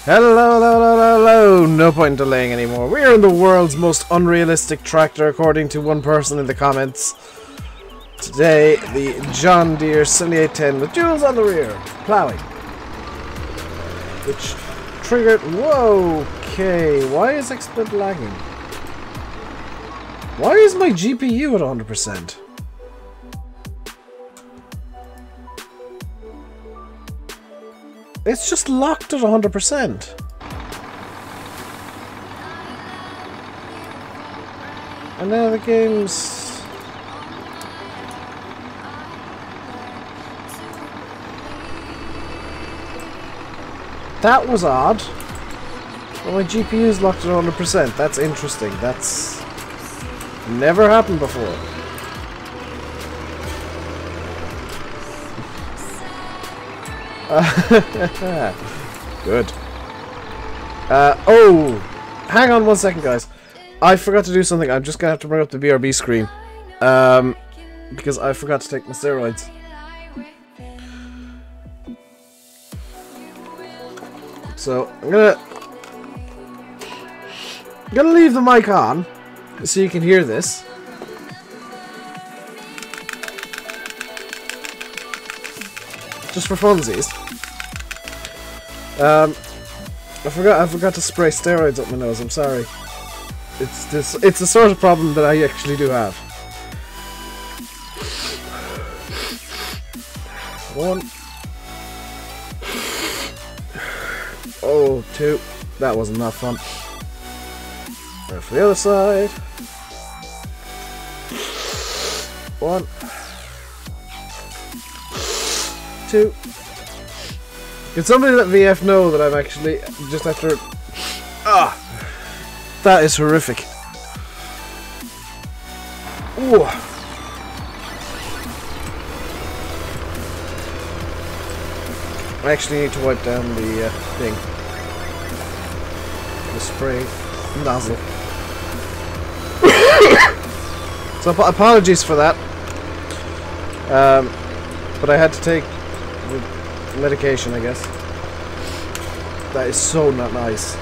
Hello, hello, hello, hello! No point in delaying anymore. We are in the world's most unrealistic tractor, according to one person in the comments. Today, the John Deere 7810 with duals on the rear, ploughing. Which triggered... Whoa! Okay, why is XSplit lagging? Why is my GPU at 100%? It's just locked at 100%. And now the game's... That was odd. Well, my GPU's locked at 100%. That's interesting. That's... never happened before. Good. Oh! Hang on 1 second, guys. I forgot to do something. I'm just gonna have to bring up the BRB screen. Because I forgot to take my steroids. So, I'm gonna leave the mic on so you can hear this. Just for funsies. I forgot to spray steroids up my nose. I'm sorry. It's the sort of problem that I actually do have. 1. Oh, 2. That wasn't that fun. Right, for the other side. 1. 2. Can somebody let VF know that I'm actually just after... Ah! That is horrific. Ooh. I actually need to wipe down the thing. The spray nozzle. So apologies for that. But I had to take medication, I guess. That is so not nice.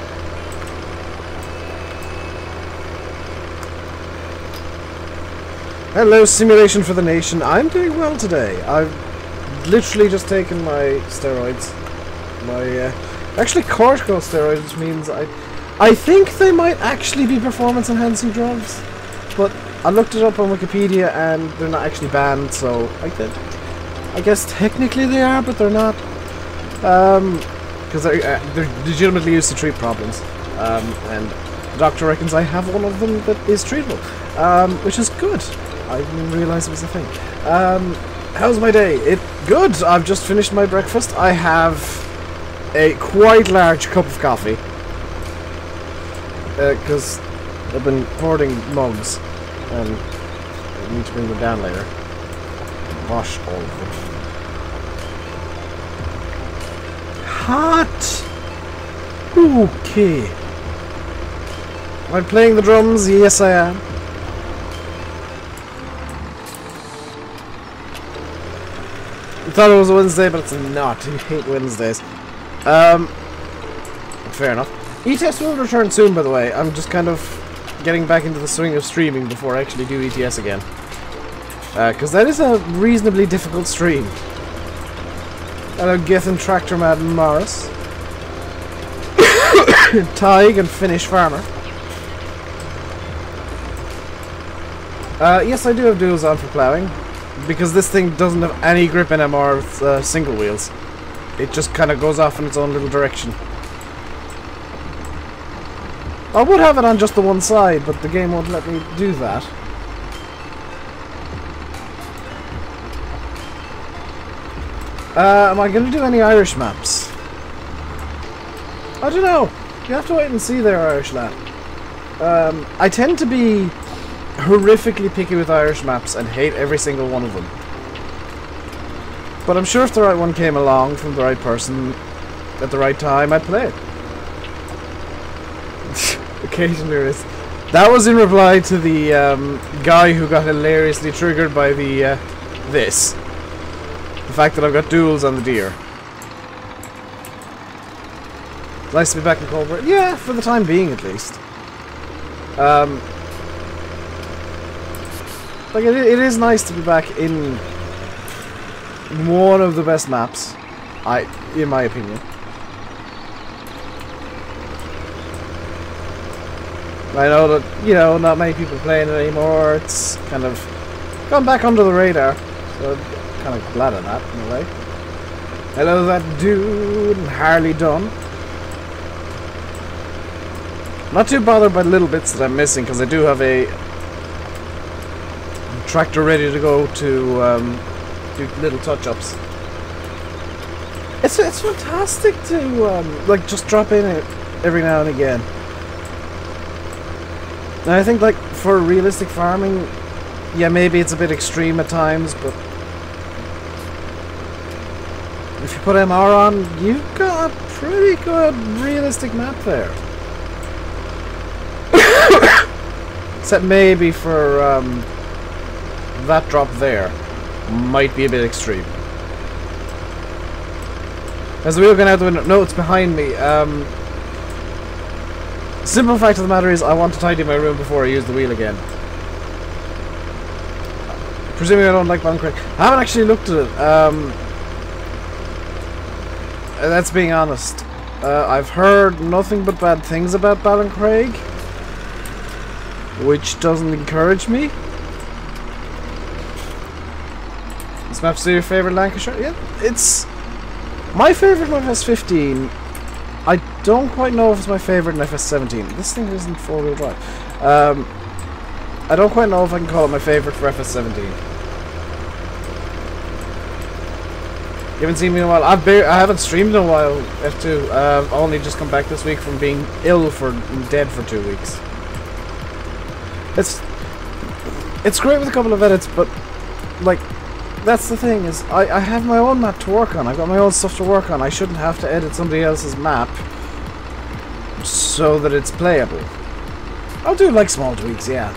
Hello, Simulation for the Nation. I'm doing well today. I've literally just taken my steroids. My actually corticosteroids, which means I think they might actually be performance-enhancing drugs, but I looked it up on Wikipedia and they're not actually banned, so I guess technically they are, but they're not. Because they're legitimately used to treat problems. And the doctor reckons I have one of them that is treatable. Which is good. I didn't realise it was a thing. How's my day? Good. I've just finished my breakfast. I have a quite large cup of coffee. Because I've been hoarding mugs. And I need to bring them down later. wash all of them. Hot! Okay. Am I playing the drums? Yes, I am. I thought it was a Wednesday, but it's not. I hate Wednesdays. Fair enough. ETS will return soon, by the way. I'm just kind of getting back into the swing of streaming before I actually do ETS again. Because that is a reasonably difficult stream. Hello, Gethin Tractor Mad Morris. Tig and Finnish Farmer. Yes, I do have duals on for ploughing. Because this thing doesn't have any grip anymore with single wheels. It just kind of goes off in its own little direction. I would have it on just the one side, but the game won't let me do that. Am I going to do any Irish maps? I don't know. You have to wait and see there, Irish lad. I tend to be horrifically picky with Irish maps and hate every single one of them. But I'm sure if the right one came along from the right person at the right time, I'd play it. Occasionally there is. That was in reply to the guy who got hilariously triggered by the this. The fact that I've got duals on the deer. Nice to be back in Coldborough. Yeah, for the time being at least. Like it is nice to be back in one of the best maps, in my opinion. I know that, you know, not many people playing it anymore. It's kind of gone back under the radar, so I'm kind of glad of that in a way. Hello, that dude, and Harley Dunn. Not too bothered by the little bits that I'm missing, because I do have a tractor ready to go to do little touch-ups. It's fantastic to like just drop in it every now and again. And I think like for realistic farming, yeah, maybe it's a bit extreme at times, but if you put MR on, you've got a pretty good realistic map there. Except maybe for that drop there might be a bit extreme. As the wheel going out the window, no, it's behind me. Simple fact of the matter is I want to tidy my room before I use the wheel again. Presuming I don't like Ballincraig. I haven't actually looked at it. That's being honest. I've heard nothing but bad things about Ballincraig, which doesn't encourage me. This map's your favourite Lancashire? Yeah, it's my favourite in FS15. I don't quite know if it's my favourite in FS17. This thing isn't four-wheel drive. I don't quite know if I can call it my favourite for FS17. You haven't seen me in a while. I haven't streamed in a while, F2. I've only just come back this week from being ill and dead for 2 weeks. It's great with a couple of edits, but like that's the thing is I have my own map to work on. I've got my own stuff to work on. I shouldn't have to edit somebody else's map so that it's playable. I'll do like small tweaks, yeah.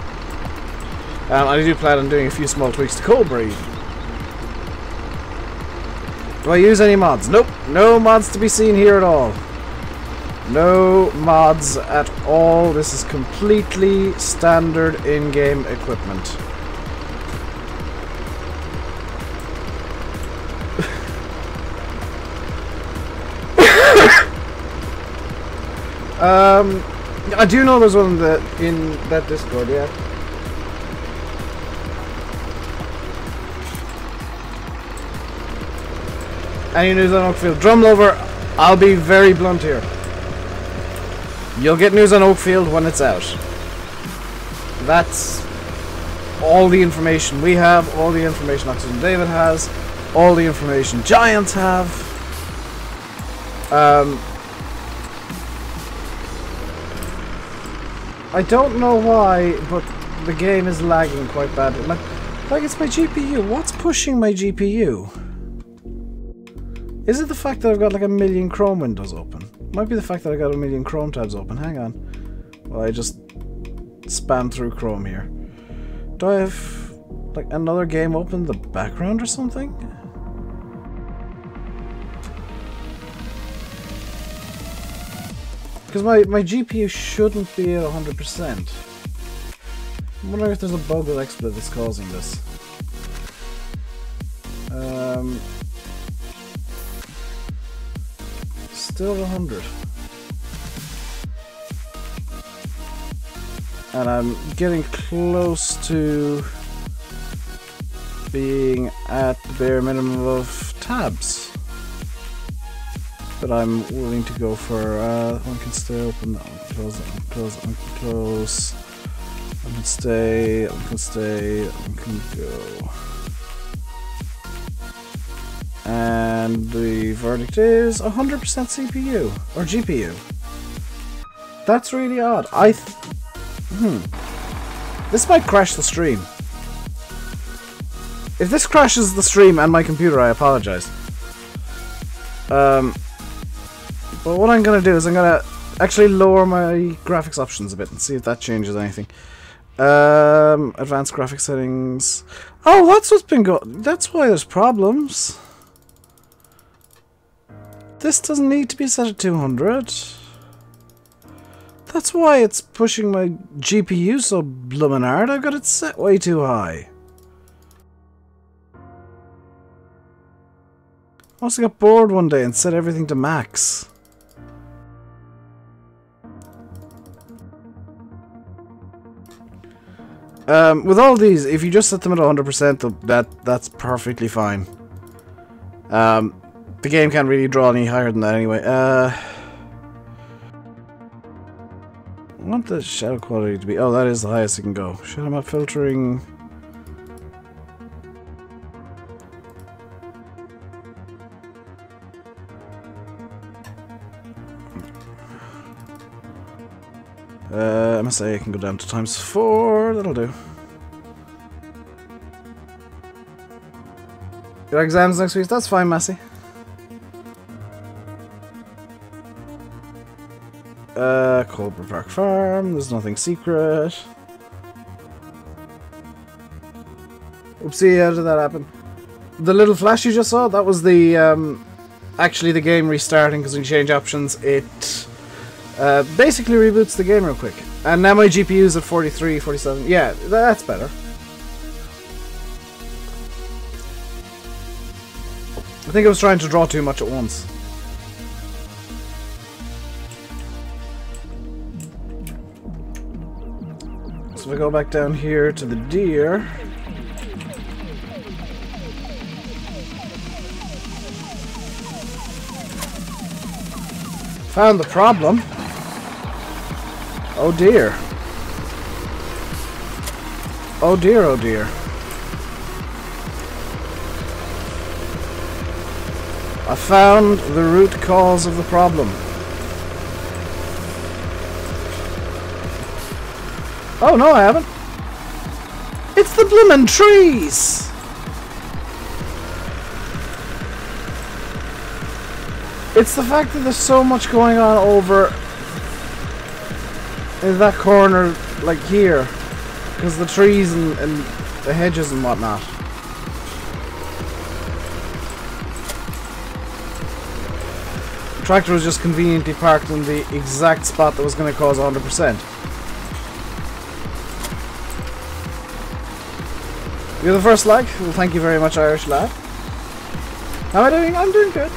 I do plan on doing a few small tweaks to Coldborough even. Do I use any mods? Nope, no mods to be seen here at all. No mods at all. This is completely standard in-game equipment. I do know there's one in that Discord, yeah. Any news on Oakfield? Drumlover, I'll be very blunt here. You'll get news on Oakfield when it's out. That's all the information we have, all the information Oxygen David has, all the information Giants have. I don't know why, but the game is lagging quite badly. Like, Like, it's my GPU. What's pushing my GPU? Is it the fact that I've got like a million Chrome windows open? Might be the fact that I got a million Chrome tabs open. Hang on. Well, I just spam through Chrome here. Do I have like another game open in the background or something? Because my GPU shouldn't be at 100%. I'm wondering if there's a bug with XSplit that's causing this. Still 100. And I'm getting close to being at the bare minimum of tabs. But I'm willing to go for one can stay open, that one can close, that one can close, that one can close. One can stay, one can stay, one can go. And the verdict is 100% CPU or GPU. That's really odd. This might crash the stream. If this crashes the stream and my computer, I apologize. But what I'm gonna do is I'm gonna actually lower my graphics options a bit and see if that changes anything. Advanced graphics settings. Oh, that's what's been going. That's why there's problems. This doesn't need to be set at 200. That's why it's pushing my GPU so bloomin' hard. I've got it set way too high. I also got bored one day and set everything to max. With all these, if you just set them at 100%, that's perfectly fine. The game can't really draw any higher than that anyway. I want the shadow quality to be... Oh, that is the highest it can go. Shadow map filtering... MSA can go down to ×4, that'll do. Your exams next week? That's fine, Massey. Coldborough Park Farm, there's nothing secret. Oopsie, how did that happen? The little flash you just saw, that was the, actually the game restarting because when you change options, it basically reboots the game real quick. And now my GPU is at 43, 47. Yeah, that's better. I think I was trying to draw too much at once. So if I go back down here to the deer... Found the problem. Oh dear. Oh dear, oh dear. I found the root cause of the problem. Oh no, I haven't. It's the bloomin' trees! It's the fact that there's so much going on over in that corner, like here, because the trees and the hedges and whatnot. The tractor was just conveniently parked in the exact spot that was going to cause 100%. You're the first like? Well, thank you very much, Irish lad. How am I doing? I'm doing good.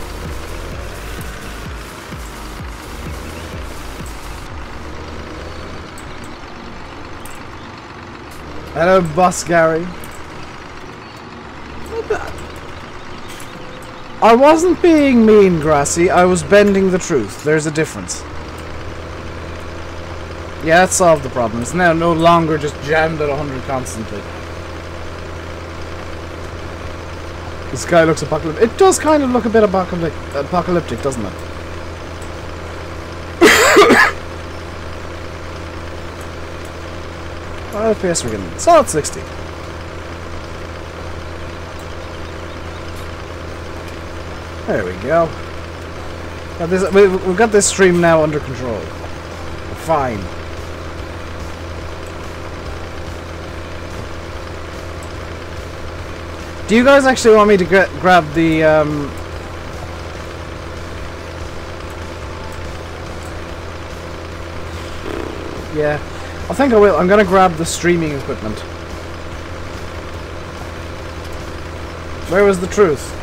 Hello, Boss Gary. Not bad. I wasn't being mean, Grassy. I was bending the truth. There's a difference. Yeah, that solved the problem. It's now no longer just jammed at 100 constantly. The sky looks apocalyptic. It does kind of look a bit apocalyptic, doesn't it? What FPS we're getting? Solid 60. There we go. We've got this stream now under control. Fine. Do you guys actually want me to grab the Yeah, I think I will. I'm gonna grab the streaming equipment. Where was the truth?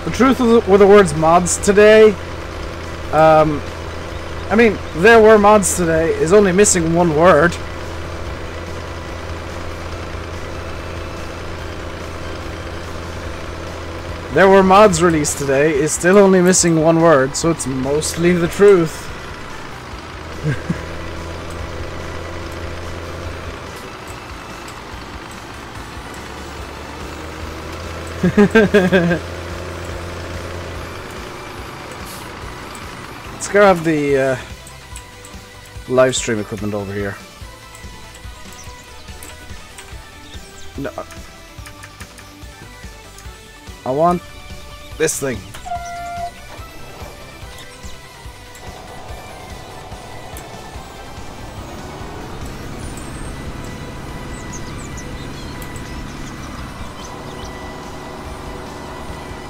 The truth were the words mods today. I mean, there were mods today. Is only missing one word. There were mods released today. Is still only missing one word, so it's mostly the truth. Let's grab the live stream equipment over here. No, I want this thing.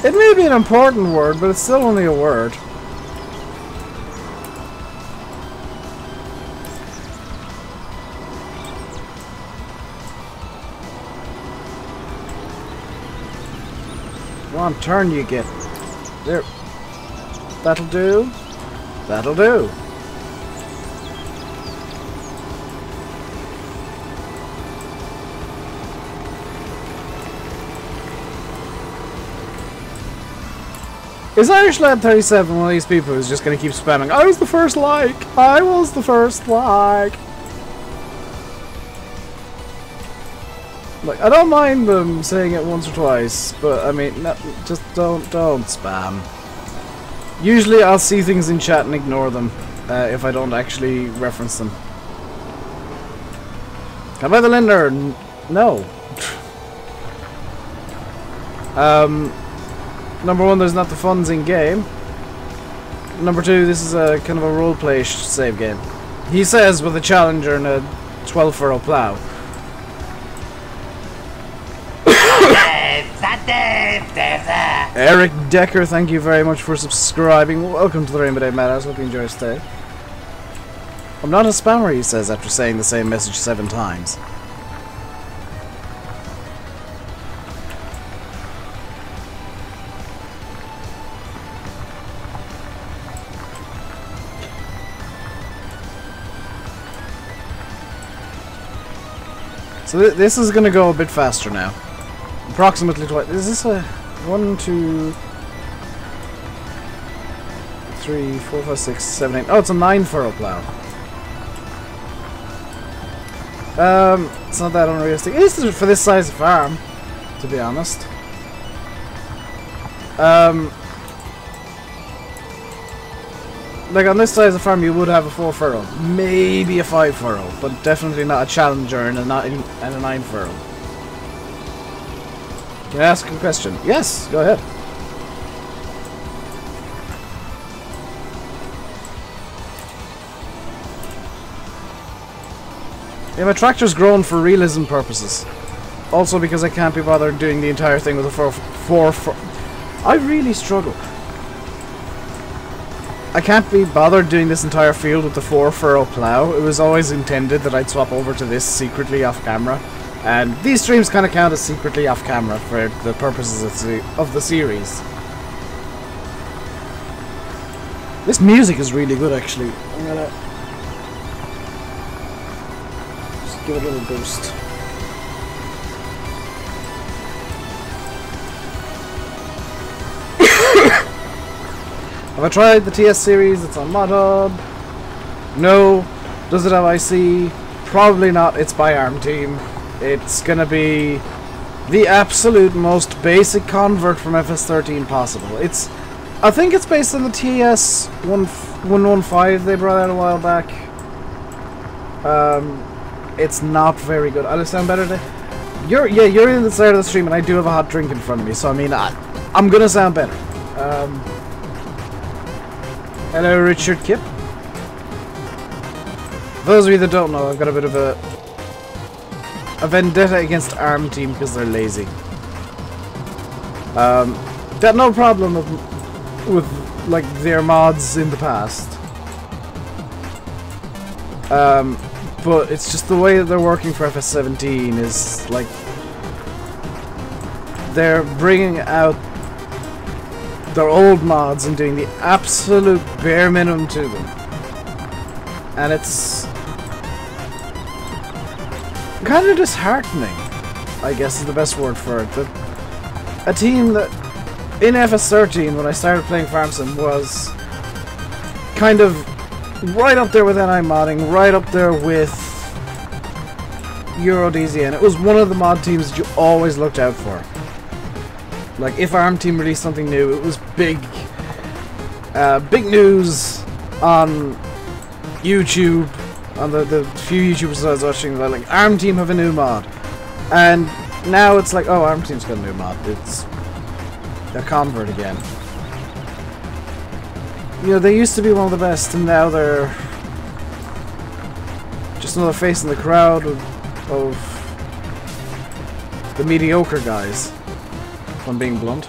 It may be an important word, but it's still only a word. Come on, turn you get. There. That'll do. That'll do. Is Irish Lad 37 one of these people who's just gonna keep spamming? I was the first like! I was the first like! Like, I don't mind them saying it once or twice, but I mean, no, just don't spam. Usually I'll see things in chat and ignore them if I don't actually reference them. Come by the Linder! No. Number one, there's not the funds in game. Number two, this is a kind of a roleplay save game. He says with a Challenger and a 12 furrow plow. Eric Decker, thank you very much for subscribing. Welcome to the RainbowDave Madhouse. Hope you enjoy your stay. I'm not a spammer, he says after saying the same message 7 times. So this is going to go a bit faster now. Approximately twice. Is this a 1, 2, 3, 4, 5, 6, 7, 8? Oh, it's a 9 furrow plow. It's not that unrealistic. It is for this size of farm, to be honest. Like on this size of farm, you would have a 4 furrow, maybe a 5 furrow, but definitely not a Challenger and a 9 furrow. Can I ask a question? Yes, go ahead. Yeah, my tractor's grown for realism purposes. Also because I can't be bothered doing the entire thing with a 4 I really struggle. I can't be bothered doing this entire field with the 4 furrow plow. It was always intended that I'd swap over to this secretly off camera. And these streams kind of count as secretly off camera for the purposes of the series. This music is really good, actually. I'm gonna just give it a little boost. Have I tried the TS series? It's on Mod Hub. No. Does it have IC? Probably not. It's by ARM Team. It's gonna be the absolute most basic convert from FS13 possible. I think it's based on the TS 115 they brought out a while back. It's not very good. Will it sound better there? You're in the side of the stream, and I do have a hot drink in front of me, so I mean, I'm gonna sound better. Hello, Richard Kip. Those of you that don't know, I've got a bit of a vendetta against ARM Team because they're lazy. Got no problem with like their mods in the past. But it's just the way that they're working for FS17 is like they're bringing out their old mods and doing the absolute bare minimum to them, and it's kind of disheartening, I guess is the best word for it. That a team that in FS13 when I started playing Farm Sim was kind of right up there with NI modding, right up there with EuroDZ, and it was one of the mod teams that you always looked out for. Like, if ARM Team released something new, it was big news on YouTube, on the few YouTubers I was watching, like, ARM Team have a new mod. And now it's like, oh, ARM Team's got a new mod. It's a convert again. You know, they used to be one of the best, and now they're just another face in the crowd of the mediocre guys, if I'm being blunt.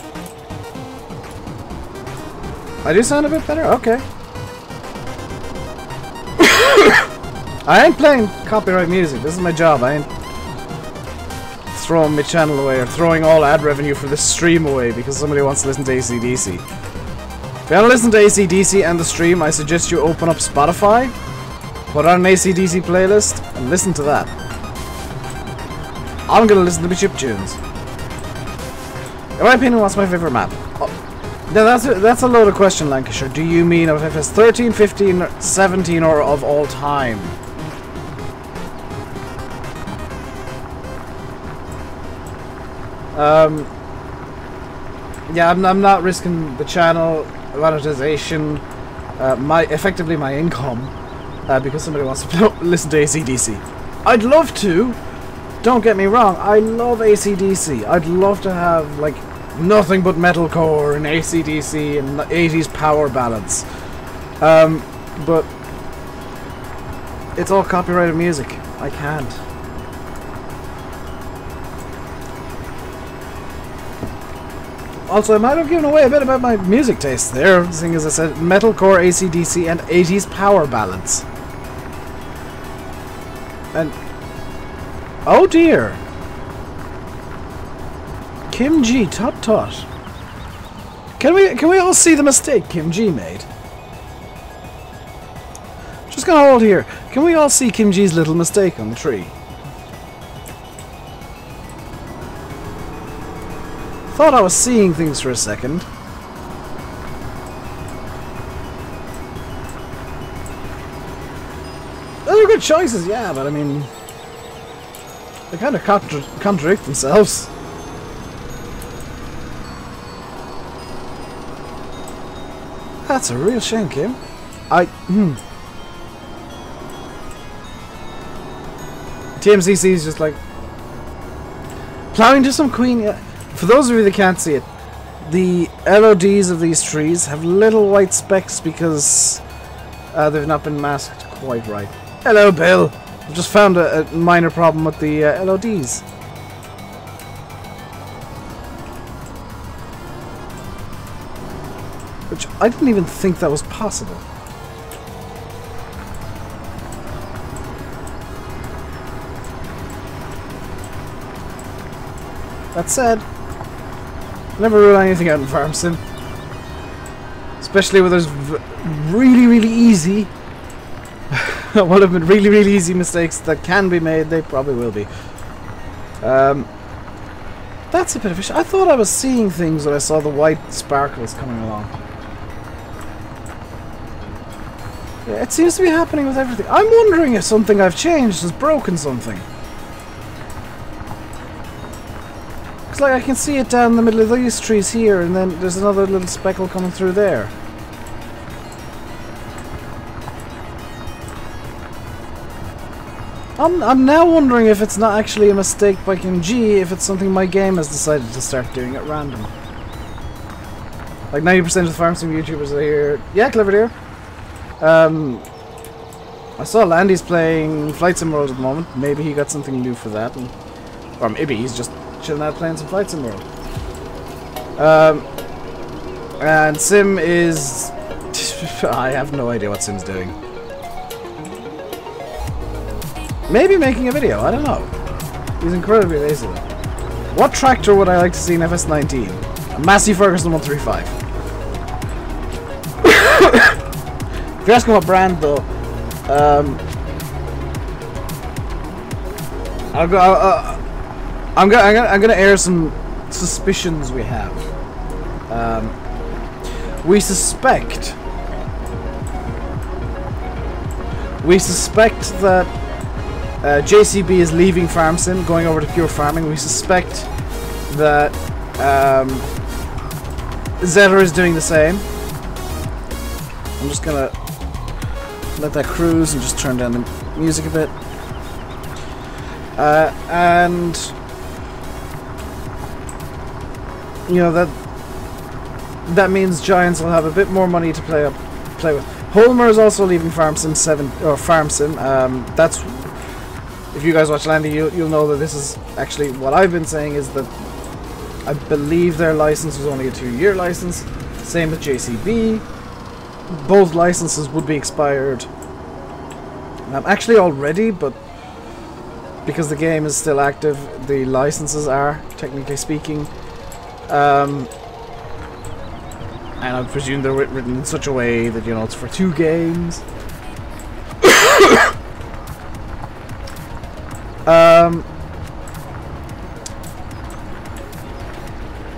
I do sound a bit better? Okay. I ain't playing copyright music. This is my job. I ain't throwing my channel away or throwing all ad revenue for this stream away because somebody wants to listen to AC/DC. If you want to listen to AC/DC and the stream, I suggest you open up Spotify, put on an AC/DC playlist, and listen to that. I'm gonna listen to the chiptunes. In my opinion, what's my favorite map? Oh, now that's a loaded question, Lancashire. Do you mean of FS13, 15, 17, or of all time? Yeah, I'm not risking the channel monetization, effectively my income, because somebody wants to listen to AC/DC. I'd love to. Don't get me wrong. I love AC/DC. I'd love to have like nothing but metalcore and AC/DC and 80s power ballads. But it's all copyrighted music. I can't. Also, I might have given away a bit about my music taste there, seeing as I said metalcore, AC/DC, and 80s power ballads. And oh dear, Kim G, tut tut. Can we all see the mistake Kim G made? Just gonna hold here. Can we all see Kim G's little mistake on the tree? Thought I was seeing things for a second. Those are good choices, yeah, but I mean, they kind of contradict themselves. That's a real shame, Kim. TMCC is just like plowing to some Queen. For those of you that can't see it, the LODs of these trees have little white specks because they've not been masked quite right. Hello, Bill. I've just found a minor problem with the LODs. Which I didn't even think that was possible. That said, never rule anything out in Farm Sim. Especially where there's really, really easy well, have been really, really easy mistakes that can be made. They probably will be. That's a bit of a I thought I was seeing things when I saw the white sparkles coming along. Yeah, it seems to be happening with everything. I'm wondering if something I've changed has broken something. Because, like, I can see it down the middle of these trees here, and then there's another little speckle coming through there. I'm now wondering if it's not actually a mistake by Kim-G, if it's something my game has decided to start doing at random. Like 90% of the farm sim YouTubers are here. Yeah, Clever Deer. I saw Landy's playing Flight Sim World at the moment. Maybe he got something new for that. Or maybe he's just chilling out playing some Flight Sim World. And Sim is... I have no idea what Sim's doing. Maybe making a video, I don't know. He's incredibly lazy though. What tractor would I like to see in FS19? A Massey Ferguson 135. If you're asking what brand though, I'm gonna air some suspicions we have. We suspect that JCB is leaving Farm Sim, going over to pure farming. We suspect that Zeta is doing the same. I'm just gonna let that cruise and just turn down the music a bit. And you know that means Giants will have a bit more money to play with. Holmer is also leaving Farm Sim 7 or Farm Sim. That's, if you guys watch Landy, you'll know that this is actually what I've been saying, is that I believe their license was only a 2-year license. Same with JCB. Both licenses would be expired. Actually already, but because the game is still active, the licenses are, technically speaking. And I presume they're written in such a way that, you know, it's for 2 games.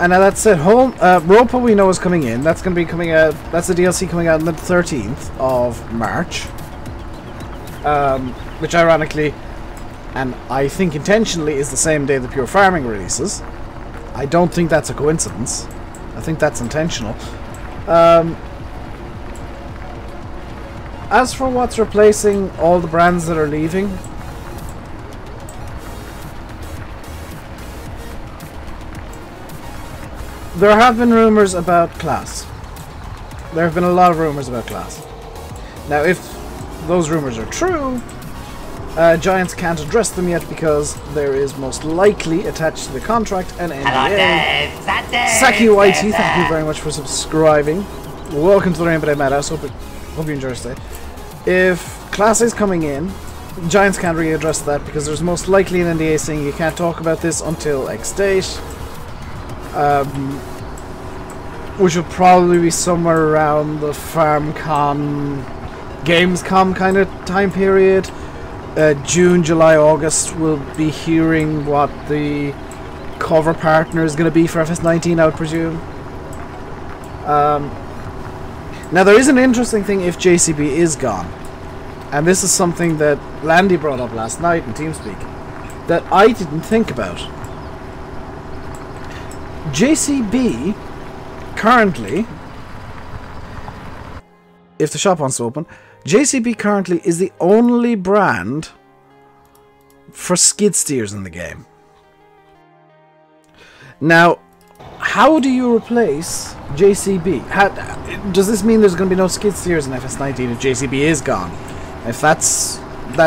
And now that said, Ropa we know is coming in. That's going to be coming out. That's the DLC coming out on the 13th of March. Which ironically, and I think intentionally, is the same day the Pure Farming releases. I don't think that's a coincidence. I think that's intentional. As for what's replacing all the brands that are leaving, there have been rumors about Class. There have been a lot of rumors about Class. Now, if those rumors are true, Giants can't address them yet because there is most likely attached to the contract an NDA. Hello, Dave. Saki YT, thank you very much for subscribing. Welcome to the RainbowDave Madhouse. Hope you enjoy your stay. If Class is coming in, Giants can't really address that because there's most likely an NDA saying you can't talk about this until X date. Which will probably be somewhere around the FarmCon, Gamescom kind of time period. June, July, August, we'll be hearing what the cover partner is going to be for FS19, I would presume. Now, there is an interesting thing if JCB is gone. And this is something that Landy brought up last night in TeamSpeak that I didn't think about. JCB currently, if the shop wants to open, JCB currently is the only brand for skid steers in the game. Now, how do you replace JCB? Does this mean there's going to be no skid steers in FS19 if JCB is gone? If that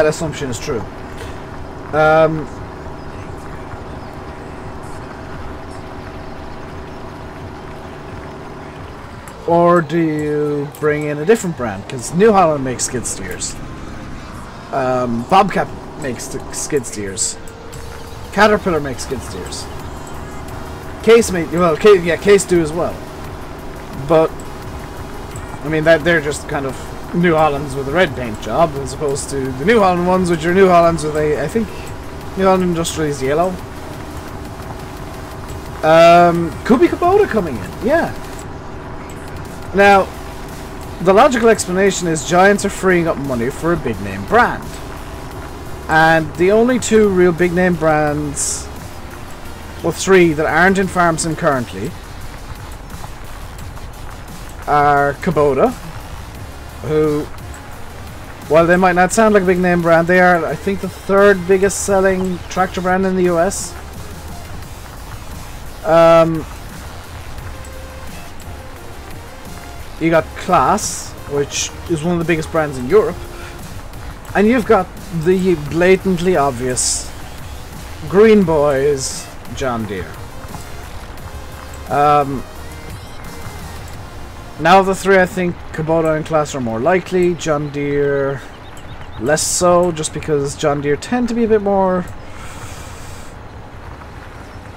assumption is true. Or do you bring in a different brand? Because New Holland makes skid steers. Bobcat makes skid steers. Caterpillar makes skid steers. Case Case do as well. But I mean they're just kind of New Hollands with a red paint job, as opposed to the New Holland ones, which are New Hollands with I think New Holland Industrial is yellow. Could be Kubota coming in, yeah. Now, the logical explanation is Giants are freeing up money for a big name brand. And the only 2 real big name brands, well 3 that aren't in Farm Sim currently, are Kubota, who while they might not sound like a big name brand, they are, I think, the third biggest selling tractor brand in the US. You got Claas, which is one of the biggest brands in Europe, and you've got the blatantly obvious Green Boys John Deere. Now of the three, I think Kubota and Claas are more likely. John Deere less so, just because John Deere tend to be a bit more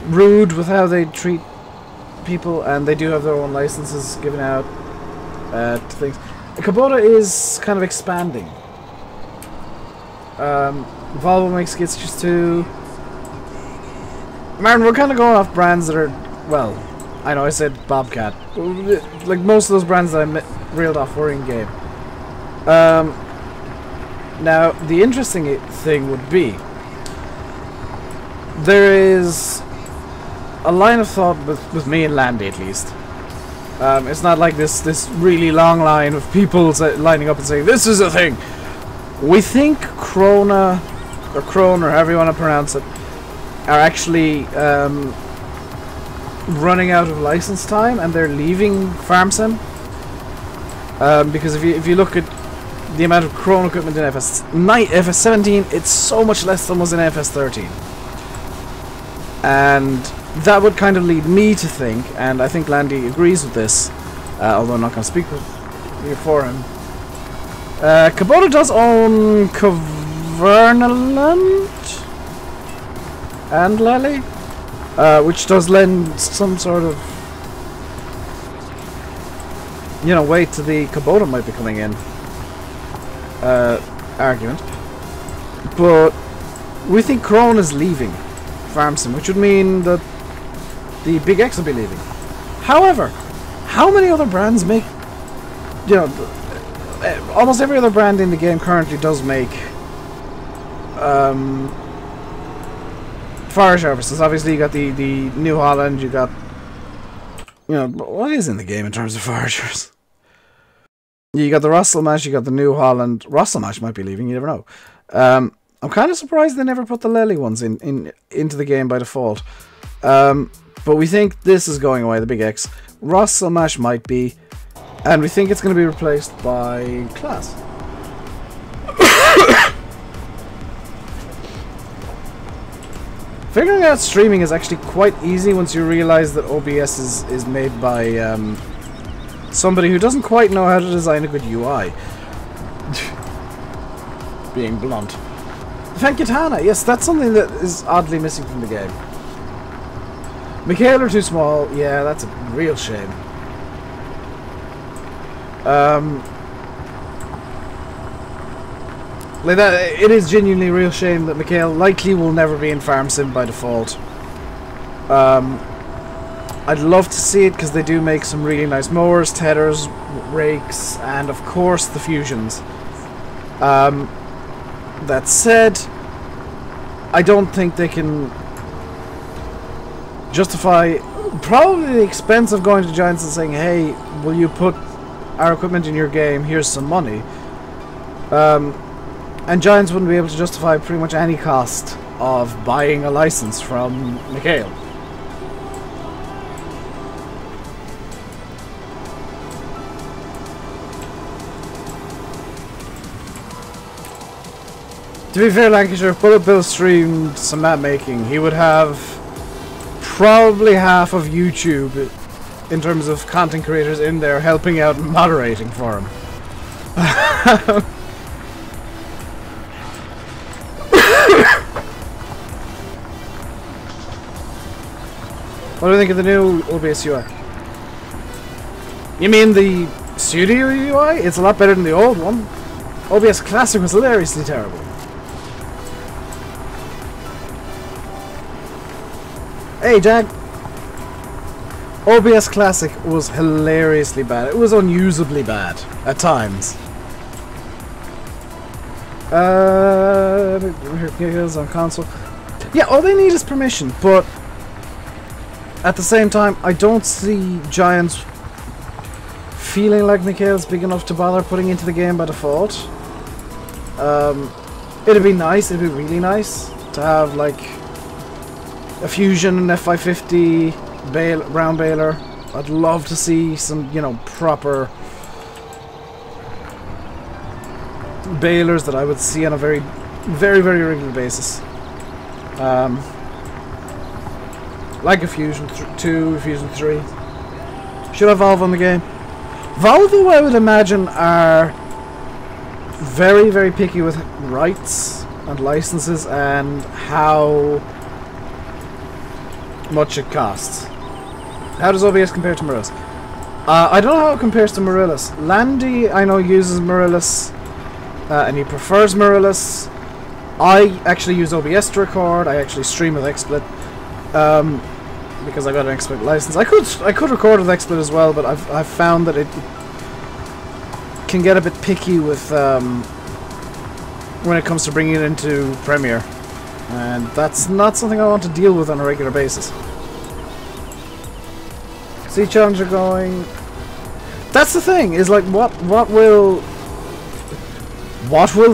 rude with how they treat people, and they do have their own licenses given out to things. Kubota is kind of expanding. Volvo makes skid steers too. Martin, we're kind of going off brands that are, well, I know I said Bobcat. Like most of those brands that I reeled off were in game. Now, the interesting thing would be, there is a line of thought with me and Landy at least. It's not like this really long line of people lining up and saying, this is a thing. We think Krona, or Krone, or however you want to pronounce it, are actually running out of license time, and they're leaving Farm Sim. Because if you look at the amount of Krone equipment in FS17, it's so much less than was in FS13. And that would kind of lead me to think, and I think Landy agrees with this, although I'm not going to speak for him. Kubota does own Kvernaland and Lely, which does lend some sort of, you know, weight to the Kubota might be coming in argument. But we think Krone is leaving Farm Sim, which would mean that the Big X will be leaving. However, how many other brands make, you know, almost every other brand in the game currently does make forage harvesters. Obviously you got the New Holland, you got, you know, what is in the game in terms of foragers? You got the Rosselmash, you got the New Holland. Rosselmash might be leaving, you never know. I'm kind of surprised they never put the Lely ones into the game by default. But we think this is going away, the Big X. Rosselmash might be, and we think it's going to be replaced by Claas. Figuring out streaming is actually quite easy once you realize that OBS is made by somebody who doesn't quite know how to design a good UI. Being blunt. Thank you, Tana. Yes, that's something that is oddly missing from the game. Mikhail are too small. Yeah, that's a real shame. Like that, it is genuinely a real shame that Mikhail likely will never be in Farm Sim by default. I'd love to see it because they do make some really nice mowers, tethers, rakes, and of course the fusions. That said, I don't think they can justify probably the expense of going to Giants and saying, hey, will you put our equipment in your game, here's some money. And Giants wouldn't be able to justify pretty much any cost of buying a license from Mikhail. To be fair, Lancashire, if Bulletbill streamed some map making, he would have probably half of YouTube in terms of content creators in there helping out and moderating for him. What do you think of the new OBS UI? You mean the Studio UI? It's a lot better than the old one. OBS Classic was hilariously terrible. Hey, Jack. OBS Classic was hilariously bad. It was unusably bad at times. Here's on console. Yeah, all they need is permission, but at the same time, I don't see Giants feeling like Mikhail's big enough to bother putting into the game by default. It'd be nice, it'd be really nice to have like a Fusion and F550 round baler. I'd love to see some, you know, proper balers that I would see on a very, very regular basis. Like a Fusion 2, Fusion 3. Should have Valve on the game. Valve, though, I would imagine, are very picky with rights and licenses and how much it costs. How does OBS compare to Marillis? I don't know how it compares to Marillis. Landy, I know, uses Marillis, and he prefers Marillis. I actually use OBS to record. I actually stream with XSplit, because I got an XSplit license. I could record with XSplit as well, but I've found that it can get a bit picky with when it comes to bringing it into Premiere, and that's not something I want to deal with on a regular basis. See Challenger going. That's the thing, is like what will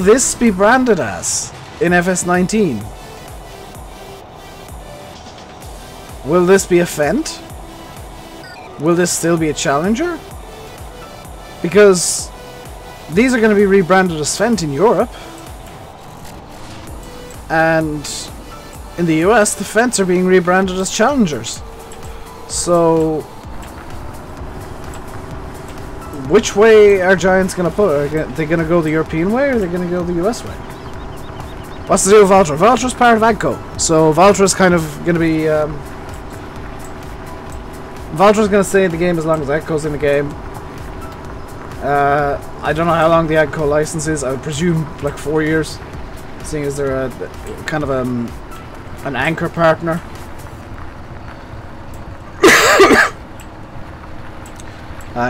this be branded as in FS19? Will this be a Fent? Will this still be a Challenger? Because these are going to be rebranded as Fent in Europe, and in the US the Fents are being rebranded as Challengers. So which way are Giants going to put it? Are they going to go the European way, or are they going to go the US way? What's the deal with Valtra? Valtra's part of AGCO, so Valtra's kind of going to be Valtra's going to stay in the game as long as AGCO's in the game. I don't know how long the AGCO license is. I would presume like 4 years, seeing as they're a kind of an anchor partner.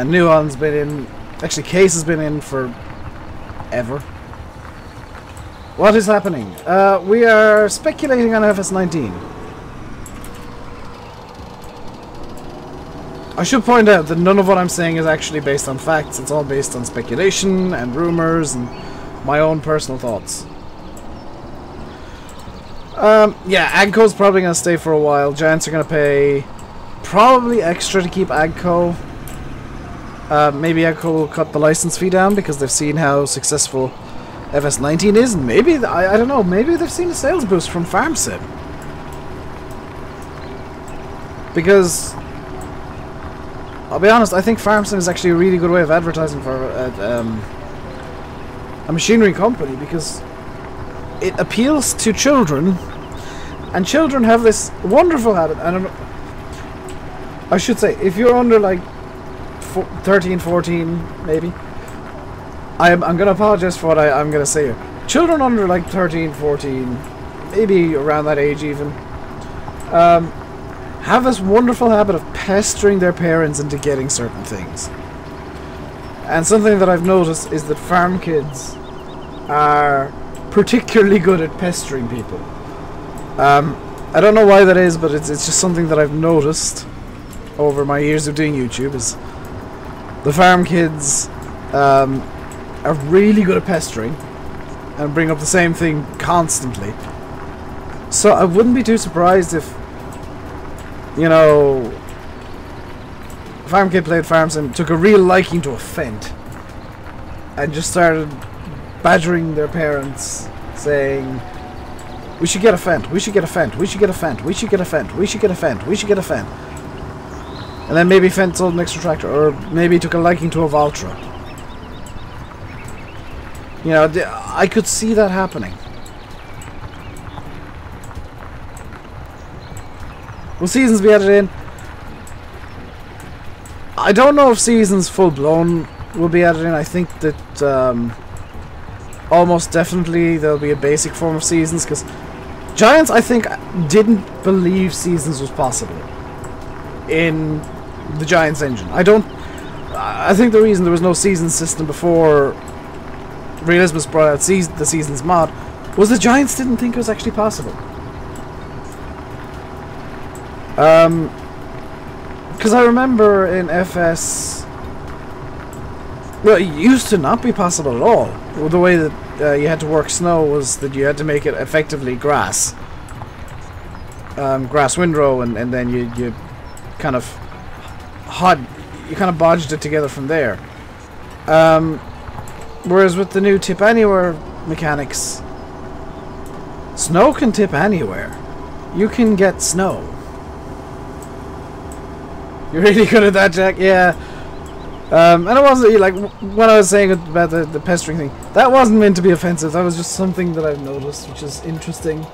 Nuon's been in. Actually, Case has been in for ever. What is happening? We are speculating on FS19. I should point out that none of what I'm saying is actually based on facts. It's all based on speculation and rumors and my own personal thoughts. Yeah, AGCO's probably going to stay for a while. Giants are going to pay probably extra to keep AGCO. Maybe AGCO will cut the license fee down because they've seen how successful FS19 is. And maybe, I don't know, maybe they've seen a sales boost from Farm Sim. Because I'll be honest, I think Farm Sim is actually a really good way of advertising for a machinery company, because it appeals to children, and children have this wonderful habit. I should say, if you're under like 13, 14, maybe. I'm going to apologize for what I'm going to say here. Children under like 13, 14, maybe around that age even, have this wonderful habit of pestering their parents into getting certain things. And something that I've noticed is that farm kids are particularly good at pestering people. I don't know why that is, but it's just something that I've noticed over my years of doing YouTube, is the farm kids are really good at pestering and bring up the same thing constantly. So I wouldn't be too surprised if, you know, Farm Kid played Farm Sim, took a real liking to a Fent, and just started badgering their parents, saying, "We should get a Fent, we should get a Fent, we should get a Fent, we should get a Fent, we should get a Fent, we should get a Fent." And then maybe Fent sold an extra tractor, or maybe took a liking to a Valtra. You know, I could see that happening. Will Seasons be added in? I don't know if Seasons full blown will be added in. I think that almost definitely there'll be a basic form of Seasons, because Giants, I think, didn't believe Seasons was possible in the Giants engine. I think the reason there was no Seasons system before Realismus brought out the Seasons mod was the Giants didn't think it was actually possible. Because I remember in FS, well, it used to not be possible at all, the way that you had to work snow was that you had to make it effectively grass. Grass windrow, and then you kind of bodged it together from there. Whereas with the new tip anywhere mechanics, snow can tip anywhere. You can get snow. You're really good at that, Jack. Yeah. And it wasn't like when I was saying about the pestering thing. That wasn't meant to be offensive. That was just something that I've noticed, which is interesting.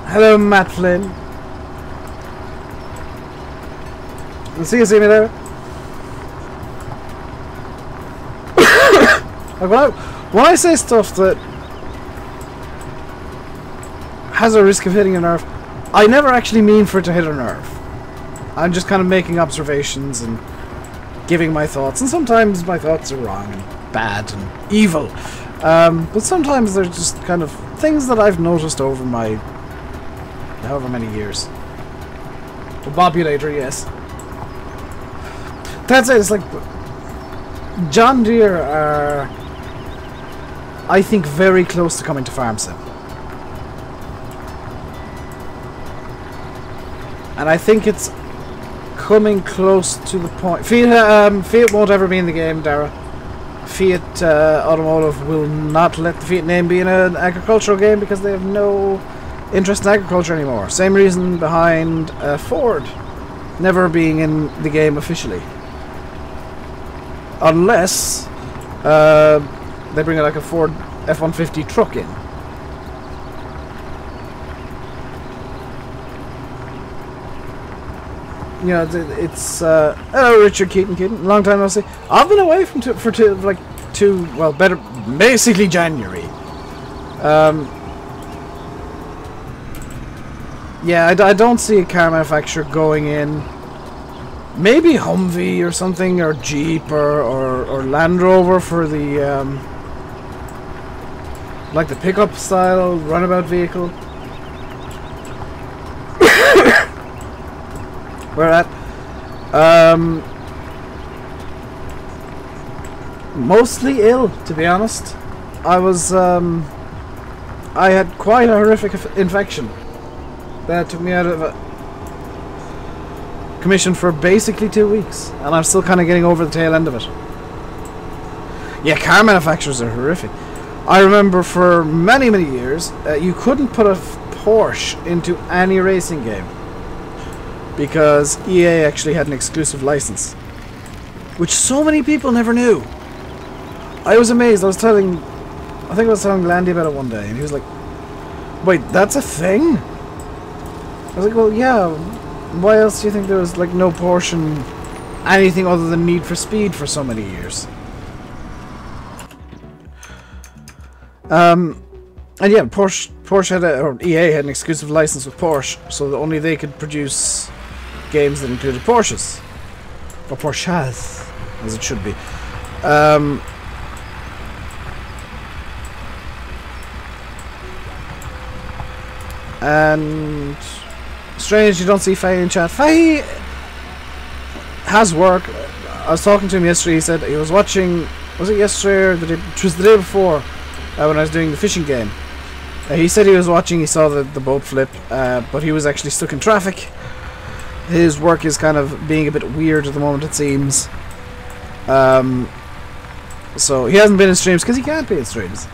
Hello, Matt Flynn. See me there. Like when I say stuff that has a risk of hitting a nerve, I never actually mean for it to hit a nerve. I'm just kind of making observations and giving my thoughts, and sometimes my thoughts are wrong and bad and evil. But sometimes they're just kind of things that I've noticed over my however many years. The Bobulator, yes. That's it. It's like John Deere are, I think, very close to coming to Farm Sim. And I think it's coming close to the point. Fiat won't ever be in the game, Dara. Fiat Automotive will not let the Fiat name be in an agricultural game because they have no interest in agriculture anymore. Same reason behind Ford never being in the game officially. Unless they bring like a Ford F-150 truck in. You know, it's hello, Richard Keaton, long time no see. I've been away from basically January. Yeah, I don't see a car manufacturer going in. Maybe Humvee or something, or Jeep or Land Rover for the like the pickup style runabout vehicle. We're at mostly ill, to be honest. I had quite a horrific infection that took me out of commission for basically 2 weeks, and I'm still kind of getting over the tail end of it. Yeah, car manufacturers are horrific. I remember for many years you couldn't put a Porsche into any racing game because EA actually had an exclusive license, which so many people never knew. I was amazed. I think I was telling Landy about it one day, and he was like, "Wait, that's a thing?" I was like, "Well, yeah. Why else do you think there was like no Porsche in anything other than Need for Speed for so many years?" And yeah, Porsche had or EA had an exclusive license with Porsche, so that only they could produce games that included Porsches, or Porsches, as it should be. And strange you don't see Faye in chat. Faye has work. I was talking to him yesterday. He said he was watching. Was it yesterday or the day? It was the day before when I was doing the fishing game. He said he was watching. He saw the boat flip, but he was actually stuck in traffic. His work is kind of being a bit weird at the moment, it seems. So he hasn't been in streams because he can't be in streams.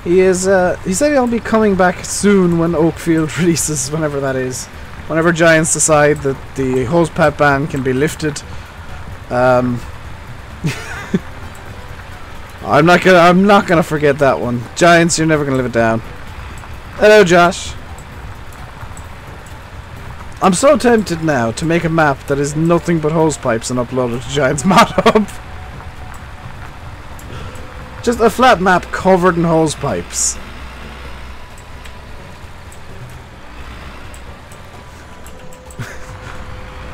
He is. He said he'll be coming back soon when Oakfield releases, whenever that is. Whenever Giants decide that the hosepipe ban can be lifted. I'm not gonna forget that one. Giants, you're never gonna live it down. Hello, Josh. I'm so tempted now to make a map that is nothing but hosepipes and upload it to Giants Mod Hub. Just a flat map covered in hosepipes.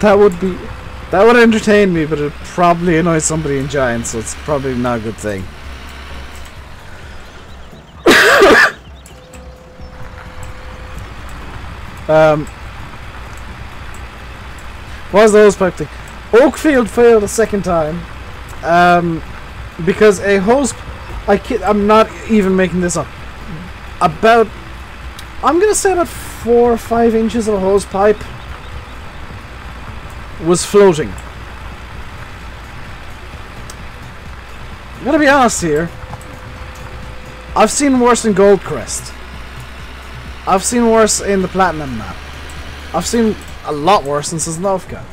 That would entertain me, but it'd probably annoy somebody in Giants, so it's probably not a good thing. What was the hosepipe thing? Oakfield failed a second time. Because a hose... I'm not even making this up. About... I'm going to say about 4 or 5 inches of a hose pipe was floating. I'm going to be honest here. I've seen worse in Goldcrest. I've seen worse in the Platinum map. I've seen a lot worse in Sosnovka.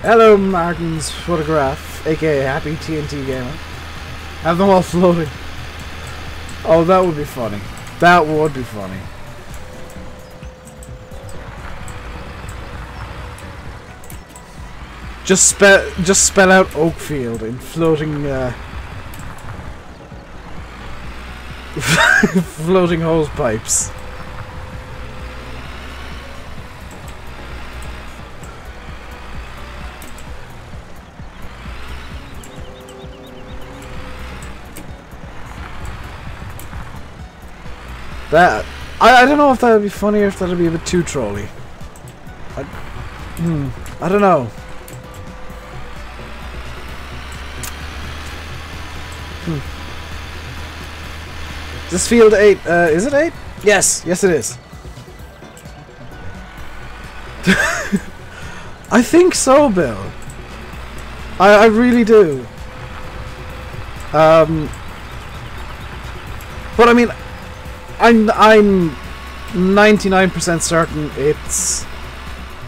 Hello, Martin's photograph, aka Happy TNT Gamer. Have them all floating. Oh, that would be funny. That would be funny. Just spell out Oakfield in floating floating hose pipes. That I don't know if that would be funny or if that would be a bit too trolly. I don't know. This field 8, is it 8? Yes, yes it is. I think so, Bill. I really do. But I mean, I'm 99% certain it's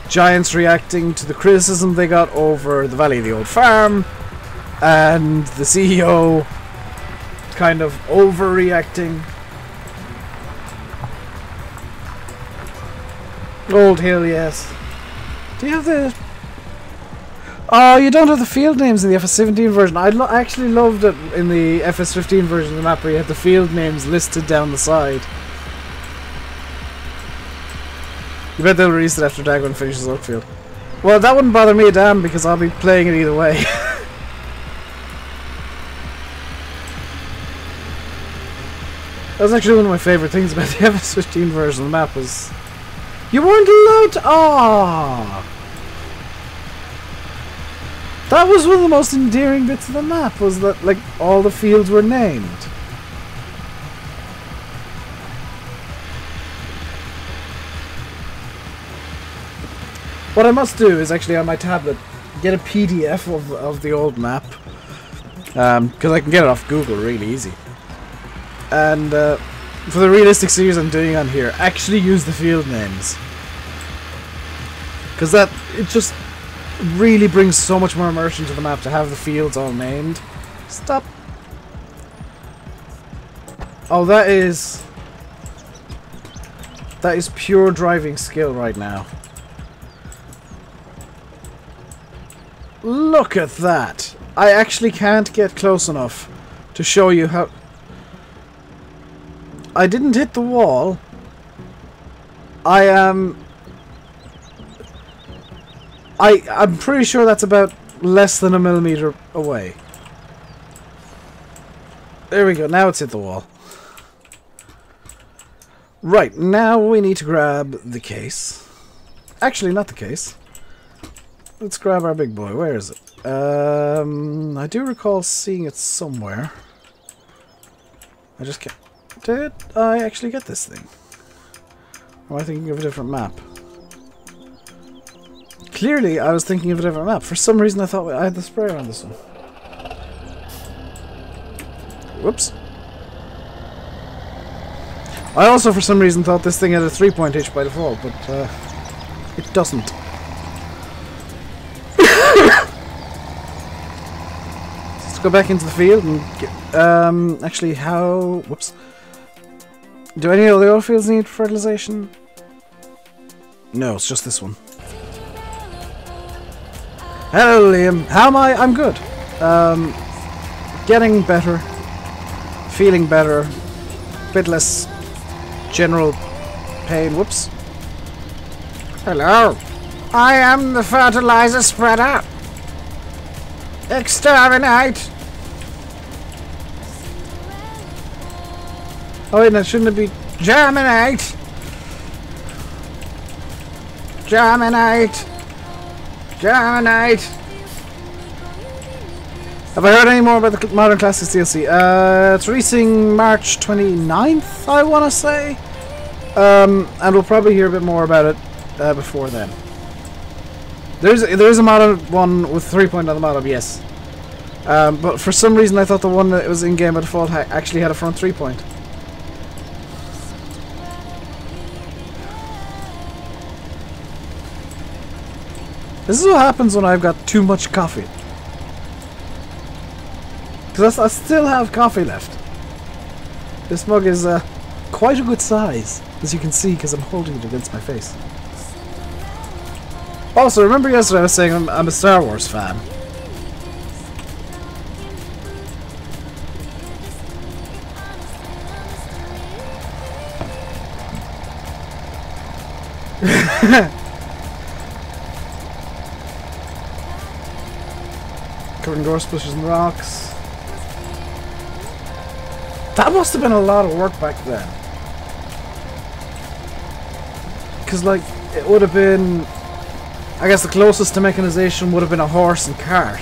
Giants reacting to the criticism they got over the Valley of the Old Farm, and the CEO kind of overreacting. Old Hill, yes. Do you have the... Oh, you don't have the field names in the FS17 version. I actually loved it in the FS15 version of the map where you had the field names listed down the side. You bet they'll release it after Dagwin finishes Oakfield. Well, that wouldn't bother me a damn because I'll be playing it either way. That was actually one of my favourite things about the FS15 version of the map was... You weren't allowed to... Aww! That was one of the most endearing bits of the map, was that, like, all the fields were named. What I must do is actually on my tablet get a PDF of the old map. Because I can get it off Google really easy. And for the realistic series I'm doing on here, actually use the field names. Because that, it just really brings so much more immersion to the map to have the fields all named. Stop. Oh, that is pure driving skill right now. Look at that! I actually can't get close enough to show you how... I didn't hit the wall. I am... I'm pretty sure that's about less than a millimeter away. There we go, now it's hit the wall. Right, now we need to grab the case. Actually, not the case. Let's grab our big boy. Where is it? I do recall seeing it somewhere. I just can't... Did I actually get this thing? Or am I thinking of a different map? Clearly, I was thinking of a different map. For some reason, I thought I had the sprayer on this one. Whoops. I also, for some reason, thought this thing had a 3-point hitch by default, but it doesn't. Let's go back into the field and get, actually, how... Whoops. Do any of the other fields need fertilization? No, it's just this one. Hello, Liam. How am I? I'm good. Getting better. Feeling better. Bit less general pain. Whoops. Hello. I am the fertilizer spreader. Exterminate. Oh wait, no, shouldn't it be germinate? Germinate! Germinate! Have I heard any more about the Modern Classics DLC? It's releasing March 29th, I want to say. And we'll probably hear a bit more about it before then. There is a modern one with 3 point on the model, yes. But for some reason I thought the one that was in game by default actually had a front 3 point. This is what happens when I've got too much coffee. Because I still have coffee left. This mug is quite a good size, as you can see, because I'm holding it against my face. Also, remember yesterday I was saying I'm a Star Wars fan. Covered in gorse bushes and rocks. That must have been a lot of work back then. Because, like, it would have been... I guess the closest to mechanization would have been a horse and cart.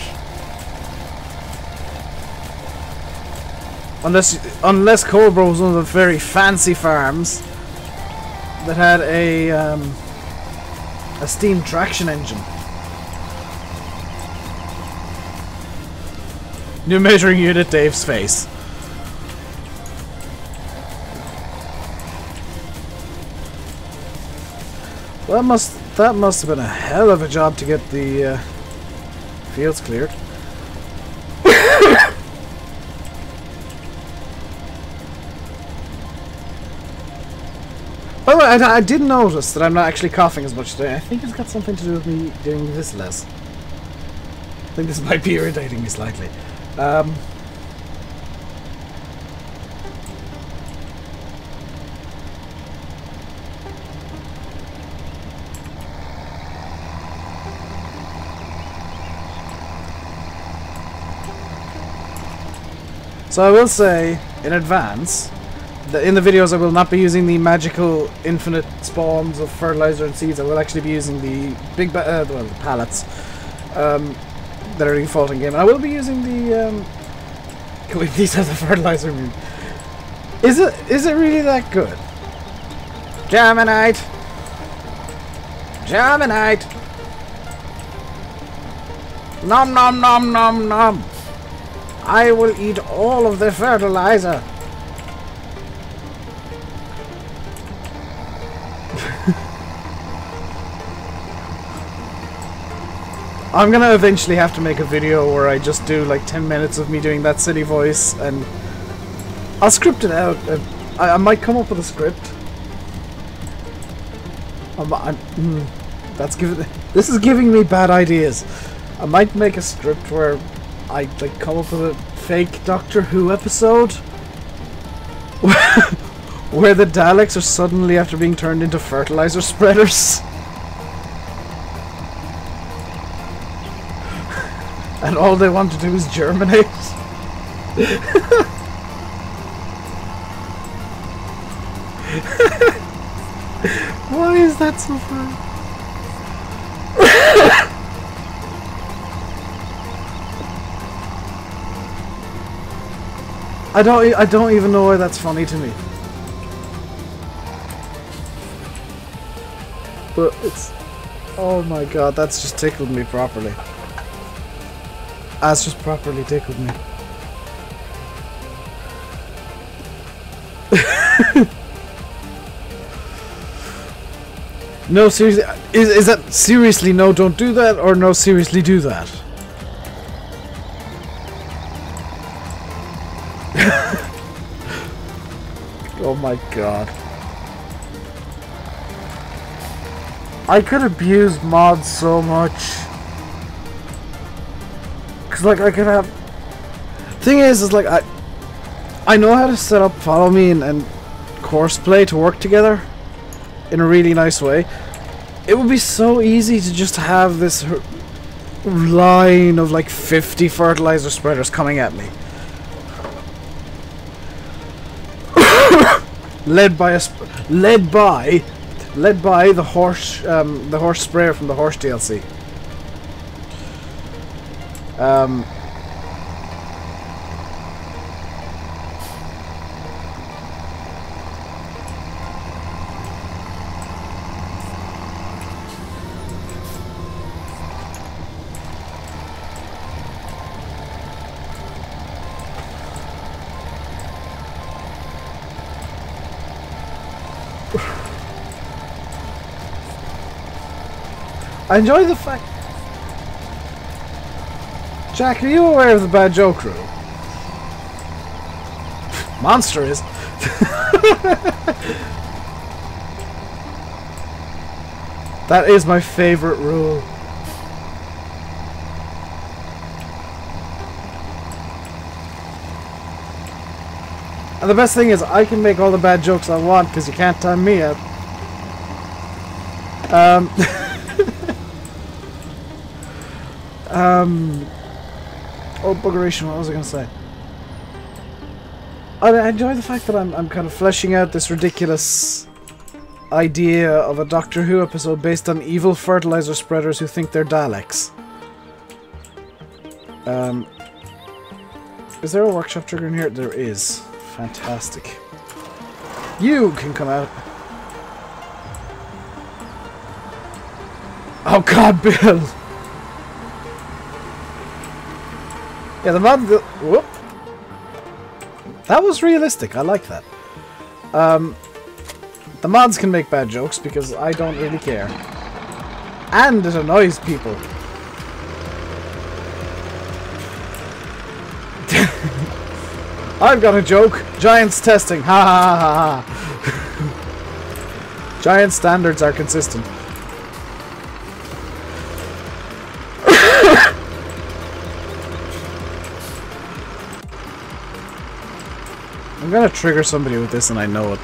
Unless Coldborough was one of the very fancy farms that had a steam traction engine. New measuring unit, Dave's face. Well, that must have been a hell of a job to get the fields cleared. By the way, I did notice that I'm not actually coughing as much today. I think it's got something to do with me doing this less. I think this might be irritating me slightly. So I will say, in advance, that in the videos I will not be using the magical infinite spawns of fertilizer and seeds. I will actually be using the big the pallets that are default in game. And I will be using the wait, these are the fertilizer. Is it really that good? Germinate! Germinate! Nom nom nom nom nom! I will eat all of the fertilizer. I'm gonna eventually have to make a video where I just do like 10 minutes of me doing that silly voice, and I'll script it out. I might come up with a script. This is giving me bad ideas. I might make a script where I like come up with a fake Doctor Who episode where the Daleks are suddenly after being turned into fertilizer spreaders. And all they want to do is germinate. Why is that so funny? I don't even know why that's funny to me. But it's... Oh my god, that's just tickled me properly. That's just properly tickled me. No, seriously, is that seriously no, don't do that, or no, seriously do that? Oh my god. I could abuse mods so much. Cause like I could have... Thing is like I know how to set up follow me and course play to work together in a really nice way. It would be so easy to just have this line of like 50 fertilizer spreaders coming at me. led by led by the horse sprayer from the horse DLC. I enjoy the fact... Jack, are you aware of the bad joke rule? Monster is. That is my favorite rule. And the best thing is, I can make all the bad jokes I want because you can't time me out. Oh, buggeration, what was I going to say? I enjoy the fact that I'm kind of fleshing out this ridiculous idea of a Doctor Who episode based on evil fertilizer spreaders who think they're Daleks. Is there a workshop trigger in here? There is. Fantastic. You can come out. Oh god, Bill! Yeah, the mod... Whoop. That was realistic. I like that. The mods can make bad jokes because I don't really care. And it annoys people. I've got a joke. Giants testing. Ha ha ha ha. Giant standards are consistent. I'm gonna trigger somebody with this and I know it.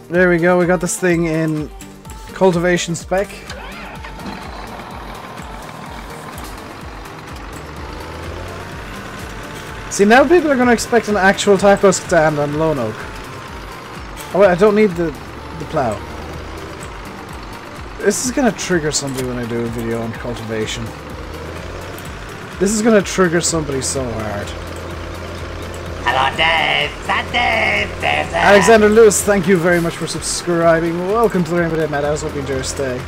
There we go, we got this thing in cultivation spec. See, now people are going to expect an actual taco stand on Lone Oak. Oh wait, I don't need the plow. This is going to trigger somebody when I do a video on cultivation. This is going to trigger somebody so hard. Hello, Dave. That Dave. Alexander Lewis, thank you very much for subscribing. Welcome to the RainbowDave Madhouse. Hope you enjoy your stay.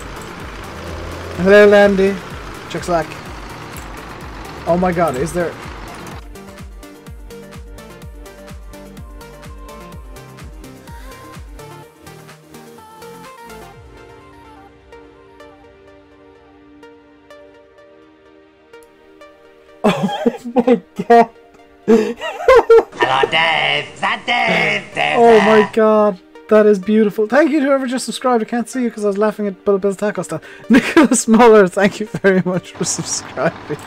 Hello, Landy. Chuck Slack. Oh my god, is there... Oh my god. Hello, Dave. That Dave. Oh my god. That is beautiful. Thank you to whoever just subscribed. I can't see you because I was laughing at Bulletbill's taco stand. Nicholas Muller, thank you very much for subscribing.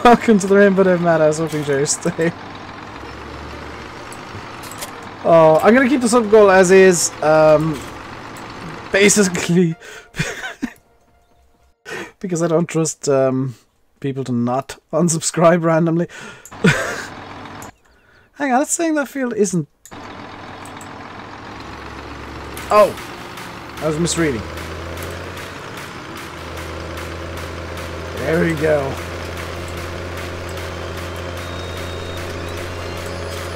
Welcome to the RainbowDave Madhouse. Hope you enjoy your stay. Oh, I'm going to keep the sub goal as is. Basically. Because I don't trust... people to not unsubscribe randomly. Hang on, it's saying that field isn't... Oh! I was misreading. There we go.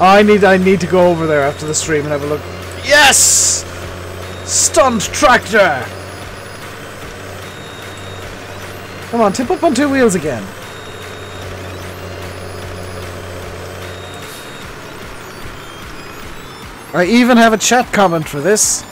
Oh, I need to go over there after the stream and have a look. Yes! Stunt tractor! Come on, tip up on two wheels again. I even have a chat comment for this.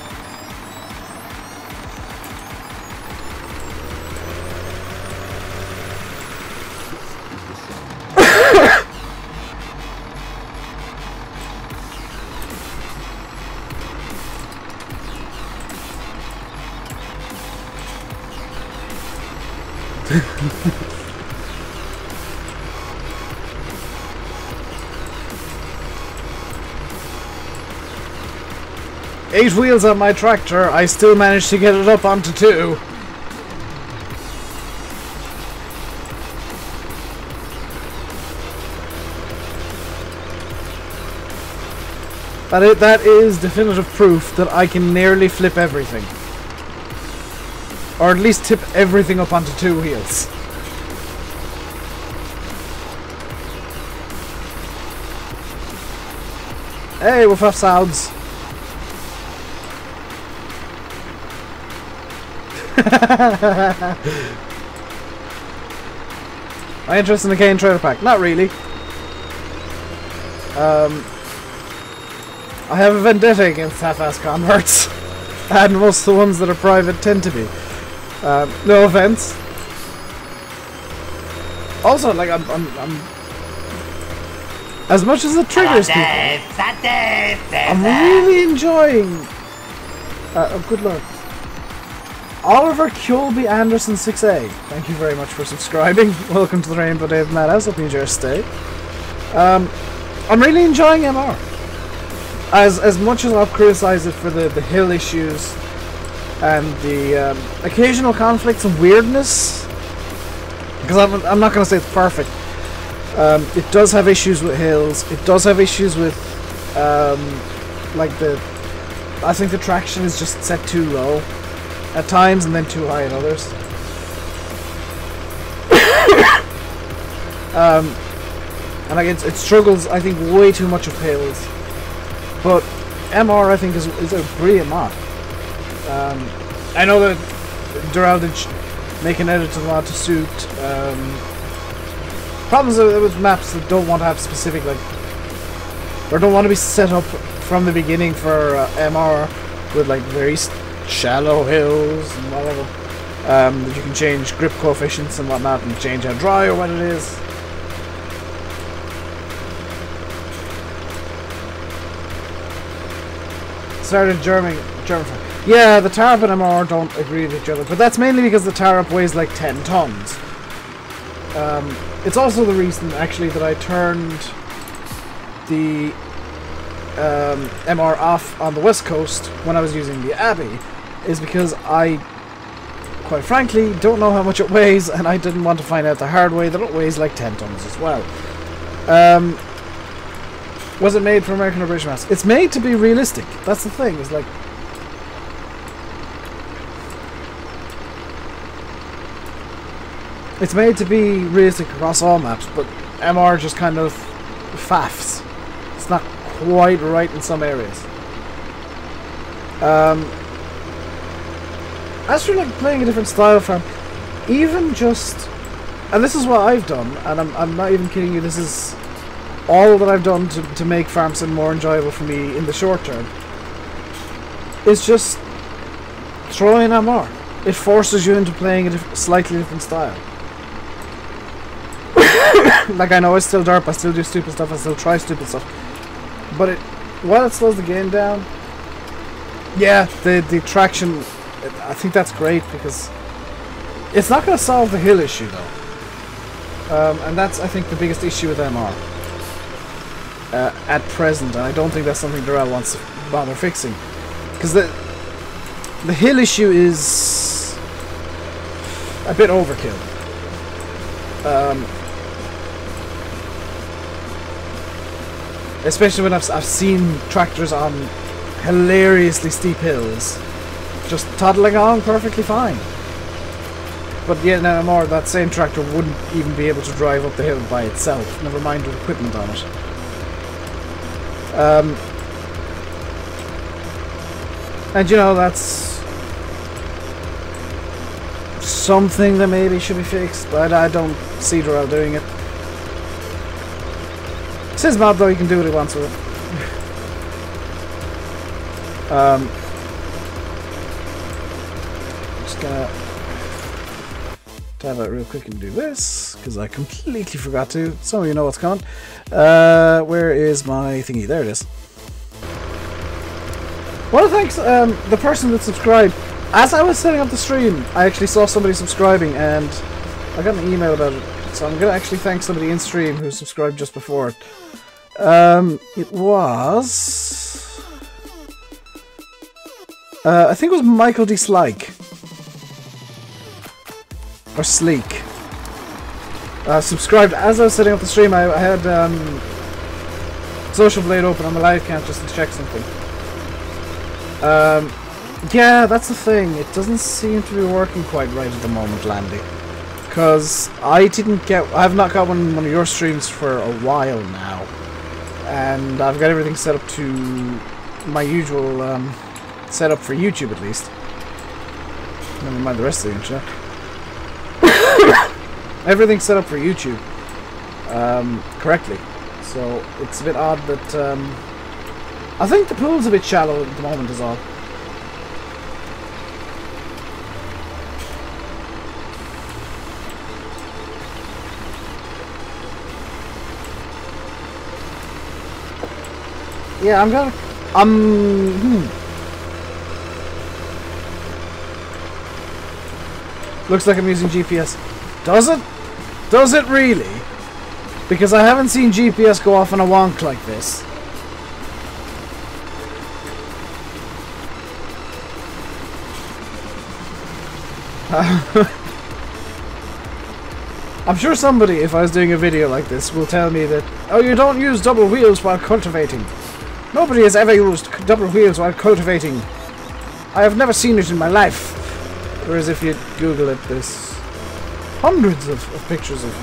8 wheels on my tractor, I still managed to get it up onto 2. That is definitive proof that I can nearly flip everything. Or at least tip everything up onto 2 wheels. Hey, woof off sounds. Am I interested in the Cane trailer pack? Not really. I have a vendetta against half-ass converts, and most of the ones that are private tend to be. No offense. Also, like I'm as much as it triggers people, I'm really enjoying. Oh, good lord. Oliver Kulby Anderson 6A. Thank you very much for subscribing. Welcome to the RainbowDave Madhouse. Hope you enjoy your stay. I'm really enjoying MR. As much as I'll criticize it for the hill issues and the occasional conflicts and weirdness, because I'm not going to say it's perfect. It does have issues with hills. It does have issues with like I think the traction is just set too low at times and then too high at others. And like it struggles, I think, way too much with hills. But MR, I think, is a brilliant mod. I know that Dural did make an edited mod to suit problems with maps that don't want to have specific, like, or don't want to be set up from the beginning for MR with like very shallow hills and whatever. That you can change grip coefficients and whatnot and change how dry or what it is. Started German. Yeah, the Tarp and MR don't agree with each other, but that's mainly because the Tarp weighs like 10 tons. It's also the reason, actually, that I turned the MR off on the west coast when I was using the Abbey, is because I, quite frankly, don't know how much it weighs, and I didn't want to find out the hard way that it weighs like 10 tons as well. Was it made for American or British maps? It's made to be realistic. That's the thing. It's like, it's made to be realistic across all maps, but MR just kind of faffs. It's not quite right in some areas. As for like playing a different style farm, even just, and this is what I've done, and I'm not even kidding you. This is all that I've done to make farm sim more enjoyable for me in the short term. Is just throwing MR. It forces you into playing a slightly different style. Like, I know I still derp, I still do stupid stuff, I still try stupid stuff, but while it slows the game down, yeah, the traction, I think that's great, because it's not going to solve the hill issue though, and that's, I think, the biggest issue with MR at present, and I don't think that's something Durrell wants to bother fixing, because the hill issue is a bit overkill. Especially when I've seen tractors on hilariously steep hills just toddling on perfectly fine. But yet now more, that same tractor wouldn't even be able to drive up the hill by itself, never mind with equipment on it. And you know, that's something that maybe should be fixed, but I don't see Durrell doing it. It's his mod though, he can do what he wants with it. Just gonna tab out real quick and do this, because I completely forgot to. Some of you know what's coming. Where is my thingy? There it is. Well, thanks the person that subscribed. As I was setting up the stream, I actually saw somebody subscribing, and I got an email about it. So I'm gonna actually thank somebody in stream who subscribed just before it. It was I think it was Michael D. Slike. Or Sleek. Subscribed as I was setting up the stream. I had Social Blade open on the live count just to check something. Yeah, that's the thing. It doesn't seem to be working quite right at the moment, Landy. Because I have not got one of your streams for a while now. And I've got everything set up to my usual setup for YouTube at least. Never mind the rest of the internet. Everything's set up for YouTube correctly. So it's a bit odd that I think the pool's a bit shallow at the moment is all. Yeah, I'm gonna looks like I'm using GPS. Does it? Does it really? Because I haven't seen GPS go off on a wonk like this. I'm sure somebody, if I was doing a video like this, will tell me that, oh, you don't use double wheels while cultivating. Nobody has ever used double wheels while cultivating. I have never seen it in my life. Whereas if you Google it, there's hundreds of pictures of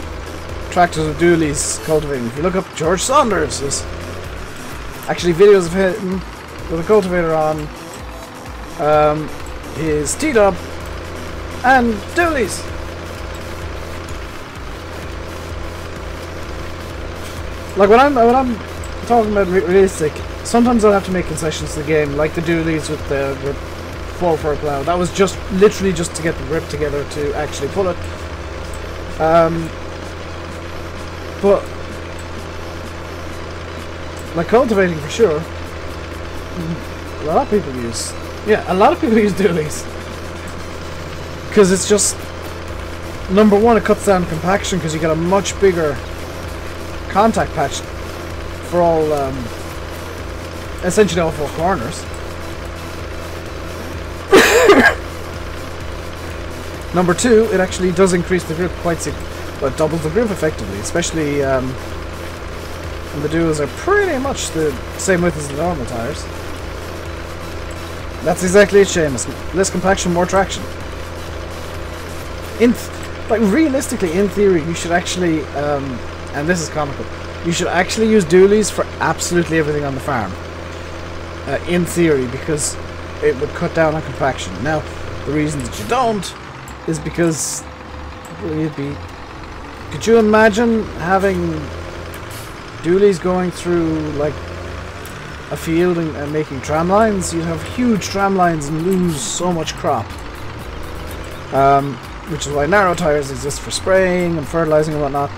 tractors with dualies cultivating. If you look up George Saunders, there's actually videos of him with a cultivator on, his T-dub, and dualies. Like when I'm talking about realistic, sometimes I'll have to make concessions to the game, like the dualies with the 4x4 plow. That was just literally just to get the grip together to actually pull it. But like cultivating for sure, a lot of people use dualies because it's just, number one, it cuts down compaction because you get a much bigger contact patch for all essentially all four corners. Number two, it actually does increase the grip quite well, it doubles the grip effectively, especially when the duos are pretty much the same width as the normal tires. That's exactly it, Seamus. Less compaction, more traction. Like realistically, in theory, you should actually, and this is comical, you should actually use dualies for absolutely everything on the farm. In theory, because it would cut down on compaction. Now, the reason that you don't is because could you imagine having dualies going through like a field and making tram lines? You'd have huge tram lines and lose so much crop. Which is why narrow tires exist for spraying and fertilizing and whatnot.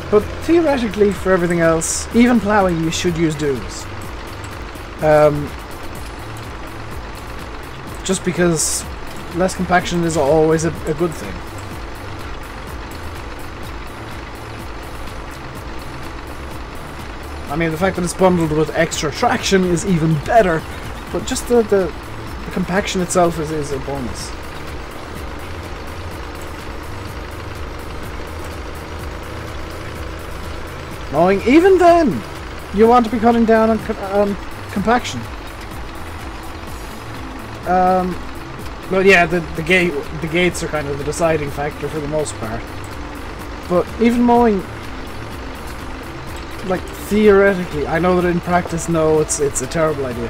But theoretically, for everything else, even ploughing, you should use duals. Just because less compaction is always a good thing. I mean, the fact that it's bundled with extra traction is even better, but just the compaction itself is a bonus. Mowing, even then, you want to be cutting down on compaction. Well, yeah, the gates are kind of the deciding factor for the most part. But even mowing, like theoretically, I know that in practice, no, it's a terrible idea.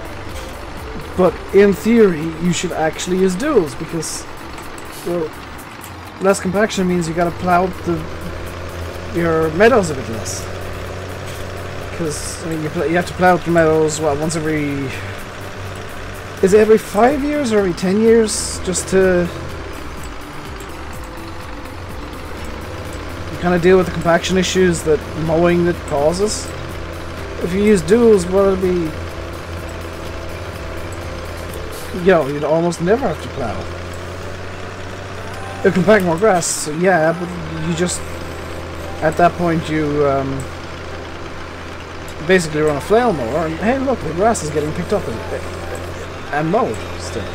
But in theory, you should actually use duals because, well, less compaction means you got to plow your meadows a bit less. Because I mean, you have to plow your meadows once every. Is it every 5 years or every 10 years? Just to kind of deal with the compaction issues that mowing that causes. If you use duals, well, it'll be, you'd almost never have to plow. It can pack more grass, so yeah, but you just, at that point, you basically run a flail mower, and hey, look, the grass is getting picked up and mowed still.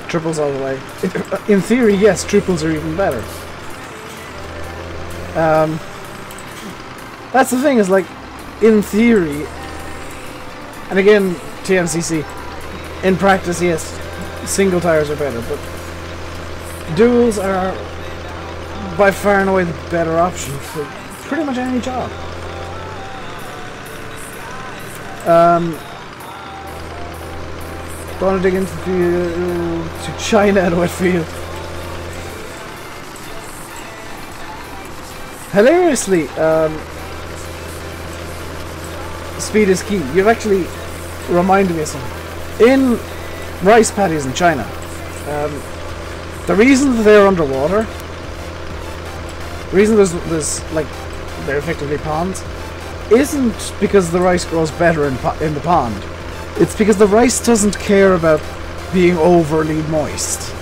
Triples all the way. In theory, yes, triples are even better. That's the thing, is like, in theory, and again, TMCC, in practice, yes, single tires are better, but duals are by far and away the better option for pretty much any job. Don't want to dig into to China at Whitfield. Hilariously, speed is key. You've actually reminded me of something. In rice paddies in China, the reason that they're underwater, the reason there's like, they're effectively ponds, isn't because the rice grows better in the pond. It's because the rice doesn't care about being overly moist.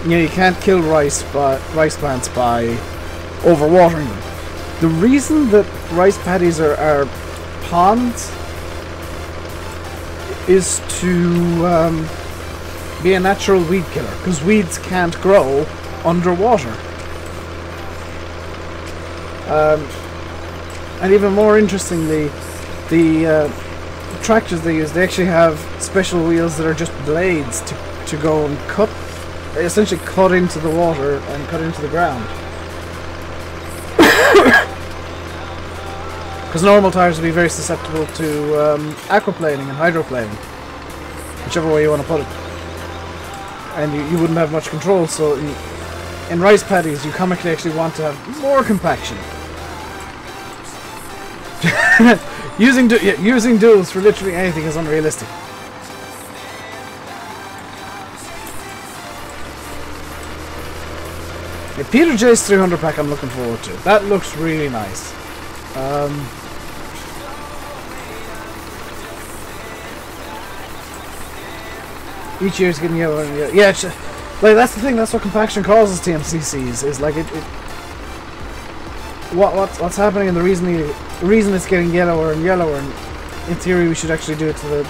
You know, you can't kill rice plants by overwatering them. The reason that rice paddies are ponds is to be a natural weed killer, because weeds can't grow underwater. And even more interestingly, the tractors they use, they actually have special wheels that are just blades to go and cut, essentially cut into the water and cut into the ground. Because normal tires would be very susceptible to aquaplaning and hydroplaning, whichever way you want to put it. And you wouldn't have much control, so in rice paddies you comically actually want to have more compaction. using duals for literally anything is unrealistic. Yeah, Peter J's 300 pack I'm looking forward to. That looks really nice. Each year's getting yellower and yellower. Yeah, like that's the thing. That's what compaction causes TMCCs. Is like what's happening, and the reason it's getting yellower and yellower. And in theory, we should actually do it to the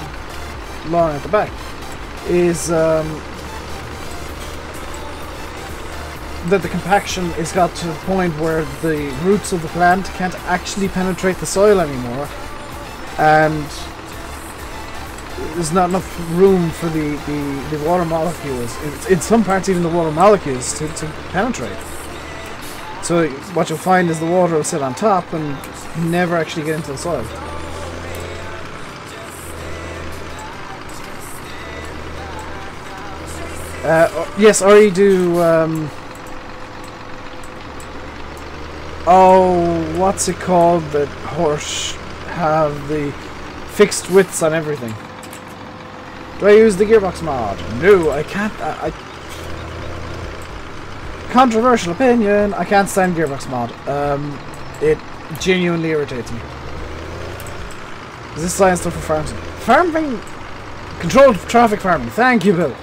lawn at the back. Is that the compaction has got to the point where the roots of the plant can't actually penetrate the soil anymore, and there's not enough room for the water molecules, in some parts even the water molecules, to penetrate. So what you'll find is the water will sit on top and never actually get into the soil. Yes, or you do oh, what's it called that horse have the fixed widths on everything? Do I use the gearbox mod? No, I can't. Controversial opinion. I can't stand gearbox mod. It genuinely irritates me. Is this science stuff for farming? Farming, controlled traffic farming. Thank you, Bill.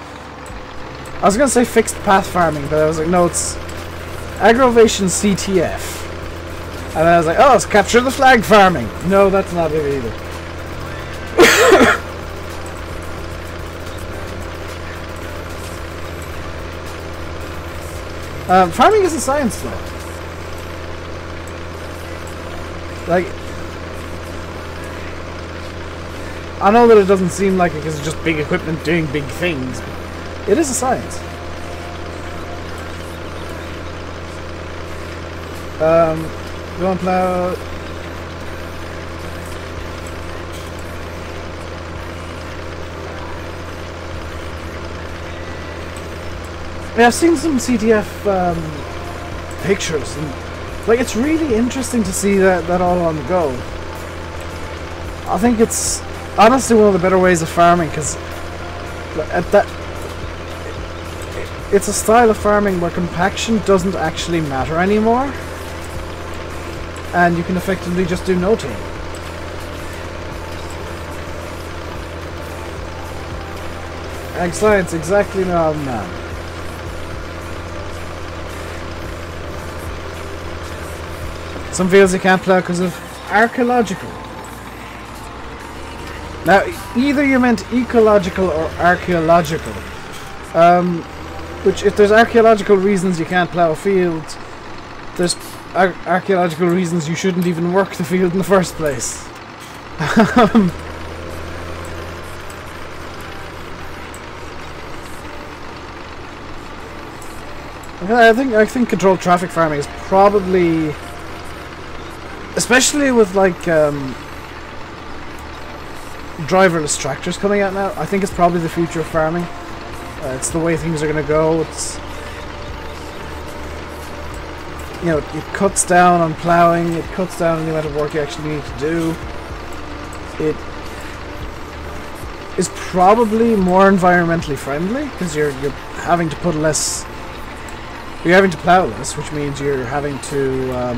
I was gonna say fixed path farming, but I was like, no, it's aggravation CTF. And I was like, oh, it's capture the flag farming. No, that's not it either. Farming is a science though. Like, I know that it doesn't seem like it because it's just big equipment doing big things, but it is a science. Go and plow. Yeah, I've seen some CTF pictures, and like it's really interesting to see that all on the go. I think it's honestly one of the better ways of farming, because it's a style of farming where compaction doesn't actually matter anymore, and you can effectively just do no-till. Ag science, exactly, no, man. Some fields you can't plough because of archaeological. Now, either you meant ecological or archaeological. Which, if there's archaeological reasons you can't plough a field, there's archaeological reasons you shouldn't even work the field in the first place. I think controlled traffic farming is probably, especially with like driverless tractors coming out now, I think it's probably the future of farming. It's the way things are going to go. It's, you know, it cuts down on ploughing, it cuts down on the amount of work you actually need to do. It is probably more environmentally friendly because you're having to put less. You're having to plough less, which means you're having to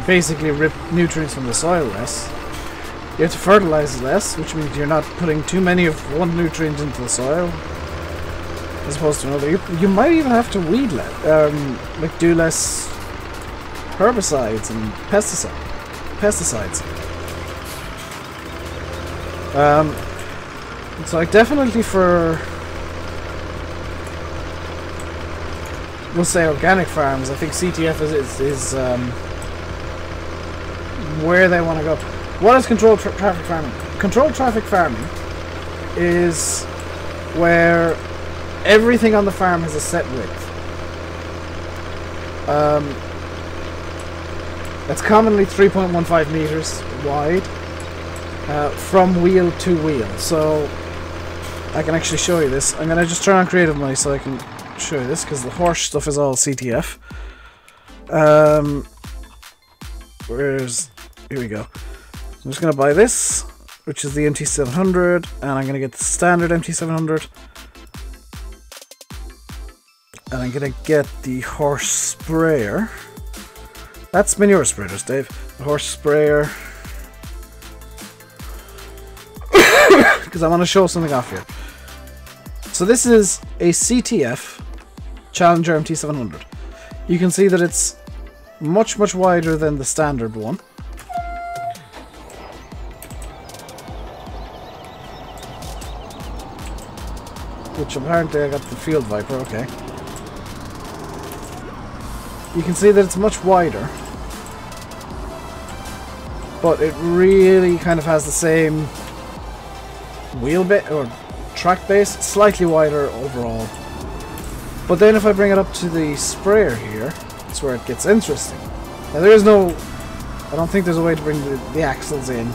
basically rip nutrients from the soil less. You have to fertilize less, which means you're not putting too many of one nutrient into the soil as opposed to another. You might even have to weed less, like do less herbicides and pesticides. So like definitely for, we'll say, organic farms, I think CTF is where they want to go. What is controlled traffic farming? Controlled traffic farming is where everything on the farm has a set width. It's commonly 3.15 meters wide from wheel to wheel. So I can actually show you this. I'm going to just turn on creative mode so I can show you this, because the horse stuff is all CTF. Here we go. I'm just going to buy this, which is the MT700, and I'm going to get the standard MT700. And I'm going to get the horse sprayer. That's manure spreaders, Dave. The horse sprayer. Because I want to show something off here. So this is a CTF Challenger MT700. You can see that it's much wider than the standard one. Which apparently I got the Field Viper, okay. You can see that it's much wider. But it really kind of has the same wheel bit or track base, slightly wider overall. But then if I bring it up to the sprayer here, that's where it gets interesting. Now there is no, I don't think there's a way to bring the axles in.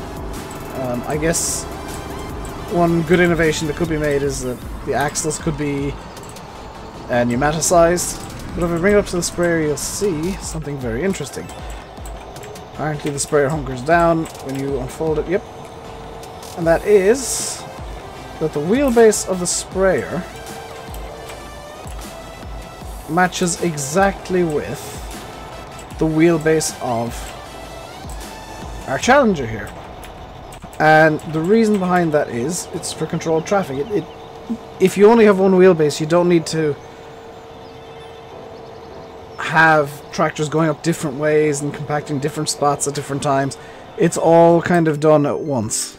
I guess one good innovation that could be made is that the axles could be pneumaticized. But if I bring it up to the sprayer, you'll see something very interesting. Apparently the sprayer hunkers down when you unfold it, yep. And that is that the wheelbase of the sprayer matches exactly with the wheelbase of our Challenger here. And the reason behind that is it's for controlled traffic. If you only have one wheelbase, you don't need to have tractors going up different ways and compacting different spots at different times. It's all kind of done at once.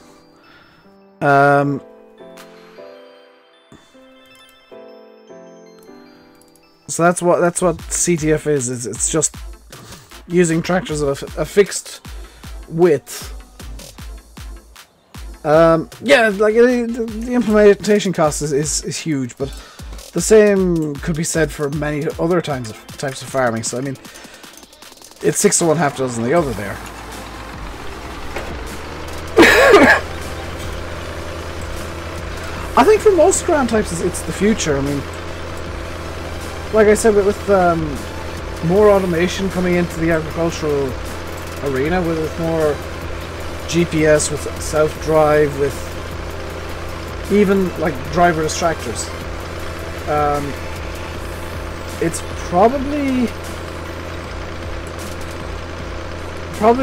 So that's what CTF is. It's just using tractors of a fixed width. Yeah, like the implementation cost is huge, but the same could be said for many other types of farming. So I mean, it's 6 to 1, half dozen the other there. I think for most ground types it's the future. I mean, like I said, with more automation coming into the agricultural arena, with more GPS, with self-drive, with even like driverless tractors, it's probably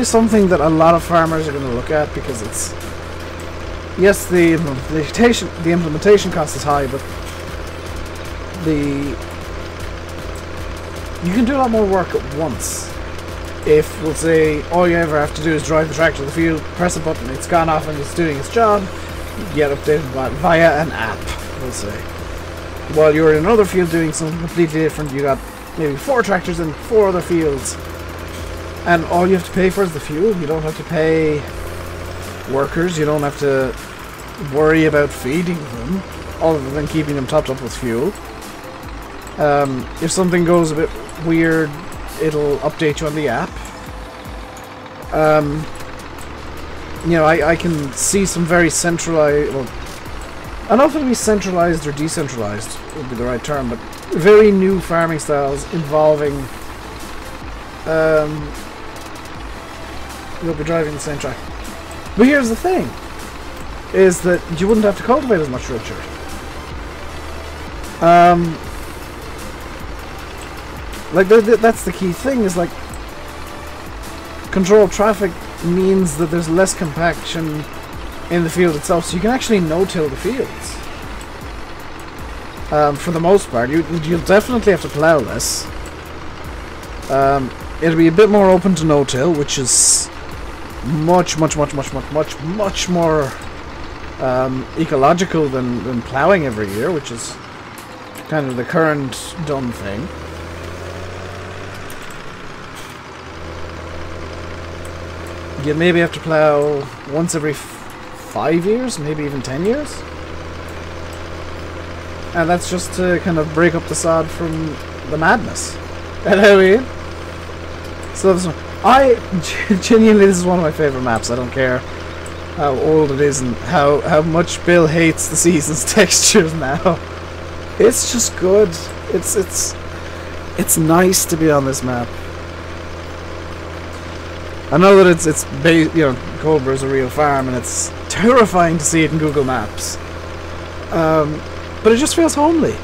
something that a lot of farmers are going to look at, because it's, yes, the implementation cost is high, but you can do a lot more work at once. if, we'll say, all you ever have to do is drive the tractor to the field, press a button, it's gone off and it's doing its job, you get updated via an app, we'll say. While you're in another field doing something completely different, you got maybe 4 tractors in 4 other fields, and all you have to pay for is the fuel. You don't have to pay workers, you don't have to worry about feeding them, other than keeping them topped up with fuel. If something goes a bit weird, it'll update you on the app. You know, I can see some very centralized, well, I don't know if it'll be centralized or decentralized would be the right term, but very new farming styles involving, you'll be driving the same track. But here's the thing, is that you wouldn't have to cultivate as much Richard. Like, that's the key thing, is like, controlled traffic means that there's less compaction in the field itself, so you can actually no-till the fields. For the most part, you'll definitely have to plough less. It'll be a bit more open to no-till, which is much more ecological than ploughing every year, which is kind of the current done thing. You maybe have to plough once every 5 years, maybe even 10 years. And that's just to kind of break up the sod from the madness. You know what I mean? So genuinely, this is one of my favourite maps. I don't care how old it is and how much Bill hates the season's textures now. It's just good. It's nice to be on this map. I know that it's you know, Coldborough's a real farm, and it's terrifying to see it in Google Maps. But it just feels homely.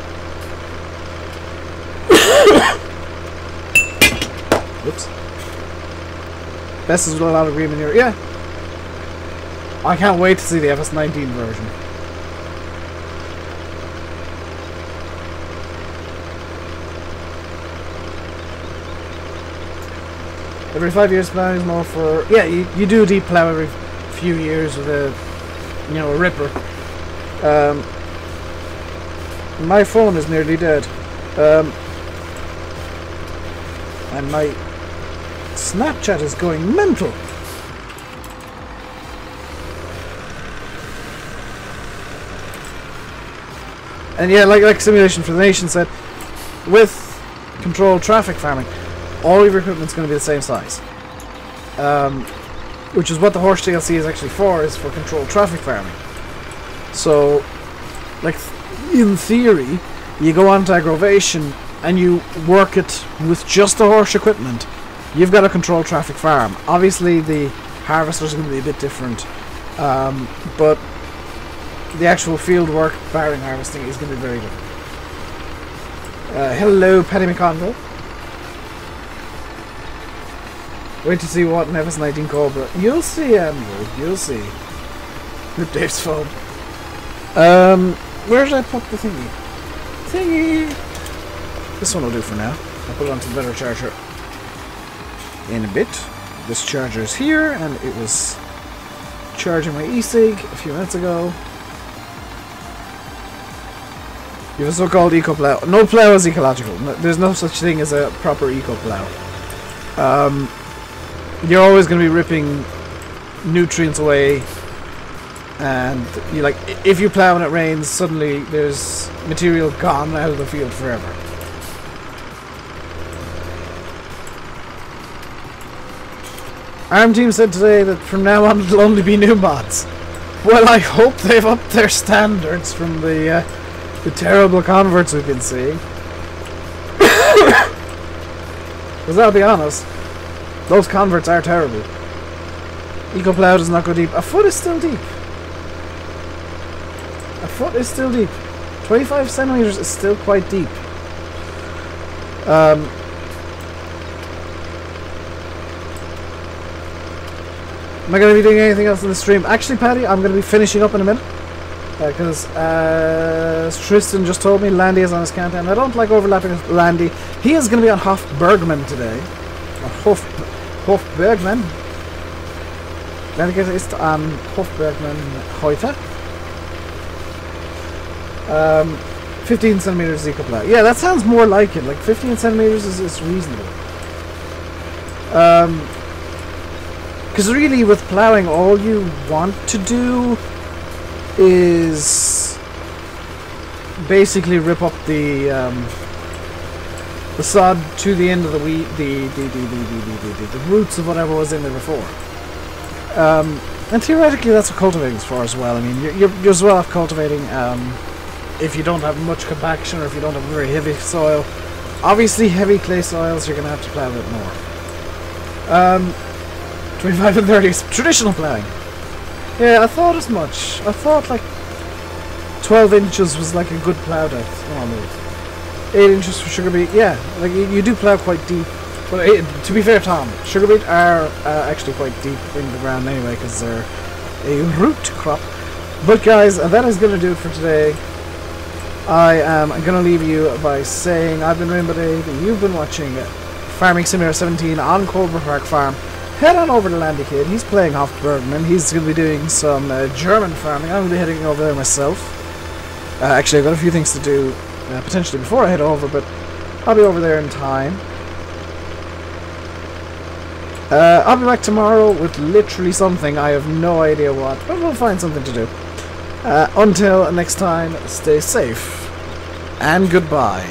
Whoops. Best is with a lot of agreement here. Yeah. I can't wait to see the FS19 version. Every 5 years plough is more for... Yeah, you do deep plough every few years with a, you know, a ripper. My phone is nearly dead. And my Snapchat is going mental. And yeah, like Simulation for the Nation said, with controlled traffic farming, all of your equipment's going to be the same size. Which is what the Horse DLC is actually for, is for controlled traffic farming. So, like, in theory, you go on to aggravation and you work it with just the horse equipment. You've got a controlled traffic farm. Obviously, the harvester's going to be a bit different, but the actual field work, barring harvesting, is going to be very different. Hello, Paddy McConville. Wait to see what an FS19 Cobra. You'll see, Andrew. You'll see. With Dave's phone. Where did I put the thingy? This one will do for now. I'll put it onto the better charger in a bit. This charger is here, and it was charging my e-cig a few minutes ago. You have a so-called eco-plough. No plough is ecological. No, there's no such thing as a proper eco-plough. You're always going to be ripping nutrients away, and you like, if you plough and it rains, suddenly there's material gone out of the field forever. Arm Team said today that from now on it'll only be new mods. Well, I hope they've upped their standards from the terrible converts we've been seeing. Because I'll be honest, those converts are terrible. Eco-plough does not go deep. A foot is still deep. A foot is still deep. 25 centimeters is still quite deep. Am I going to be doing anything else in the stream? Actually, Paddy, I'm going to be finishing up in a minute. Because, as Tristan just told me, Landy is on his countdown. I don't like overlapping with Landy. He is going to be on Hof Bergman today. Or Hofbergman. Landekette ist am Hofbergman heute. 15 centimeters equal plow. Yeah, that sounds more like it. Like 15 centimeters is reasonable. Because really, with plowing, all you want to do is basically rip up the sod to the end of the wheat, the roots of whatever was in there before. And theoretically, that's what cultivating is for as well. I mean, you're as well off cultivating if you don't have much compaction or if you don't have very heavy soil. Obviously, heavy clay soils, you're going to have to plow a bit more. 25 and 30 is traditional plowing. Yeah, I thought as much. I thought like 12 inches was like a good plow depth normally. 8 inches for sugar beet, yeah, like you do plow quite deep. But to be fair, Tom, sugar beet are actually quite deep in the ground anyway because they're a root crop. But guys, that is going to do it for today. I am going to leave you by saying I've been RainbowDave and you've been watching Farming Simulator 17 on Coldborough Park Farm. Head on over to Landy Kid. He's playing Hofbergman. He's going to be doing some German farming. I'm going to be heading over there myself. Actually, I've got a few things to do potentially before I head over, but I'll be over there in time. I'll be back tomorrow with literally something. I have no idea what, but we'll find something to do. Until next time, stay safe and goodbye.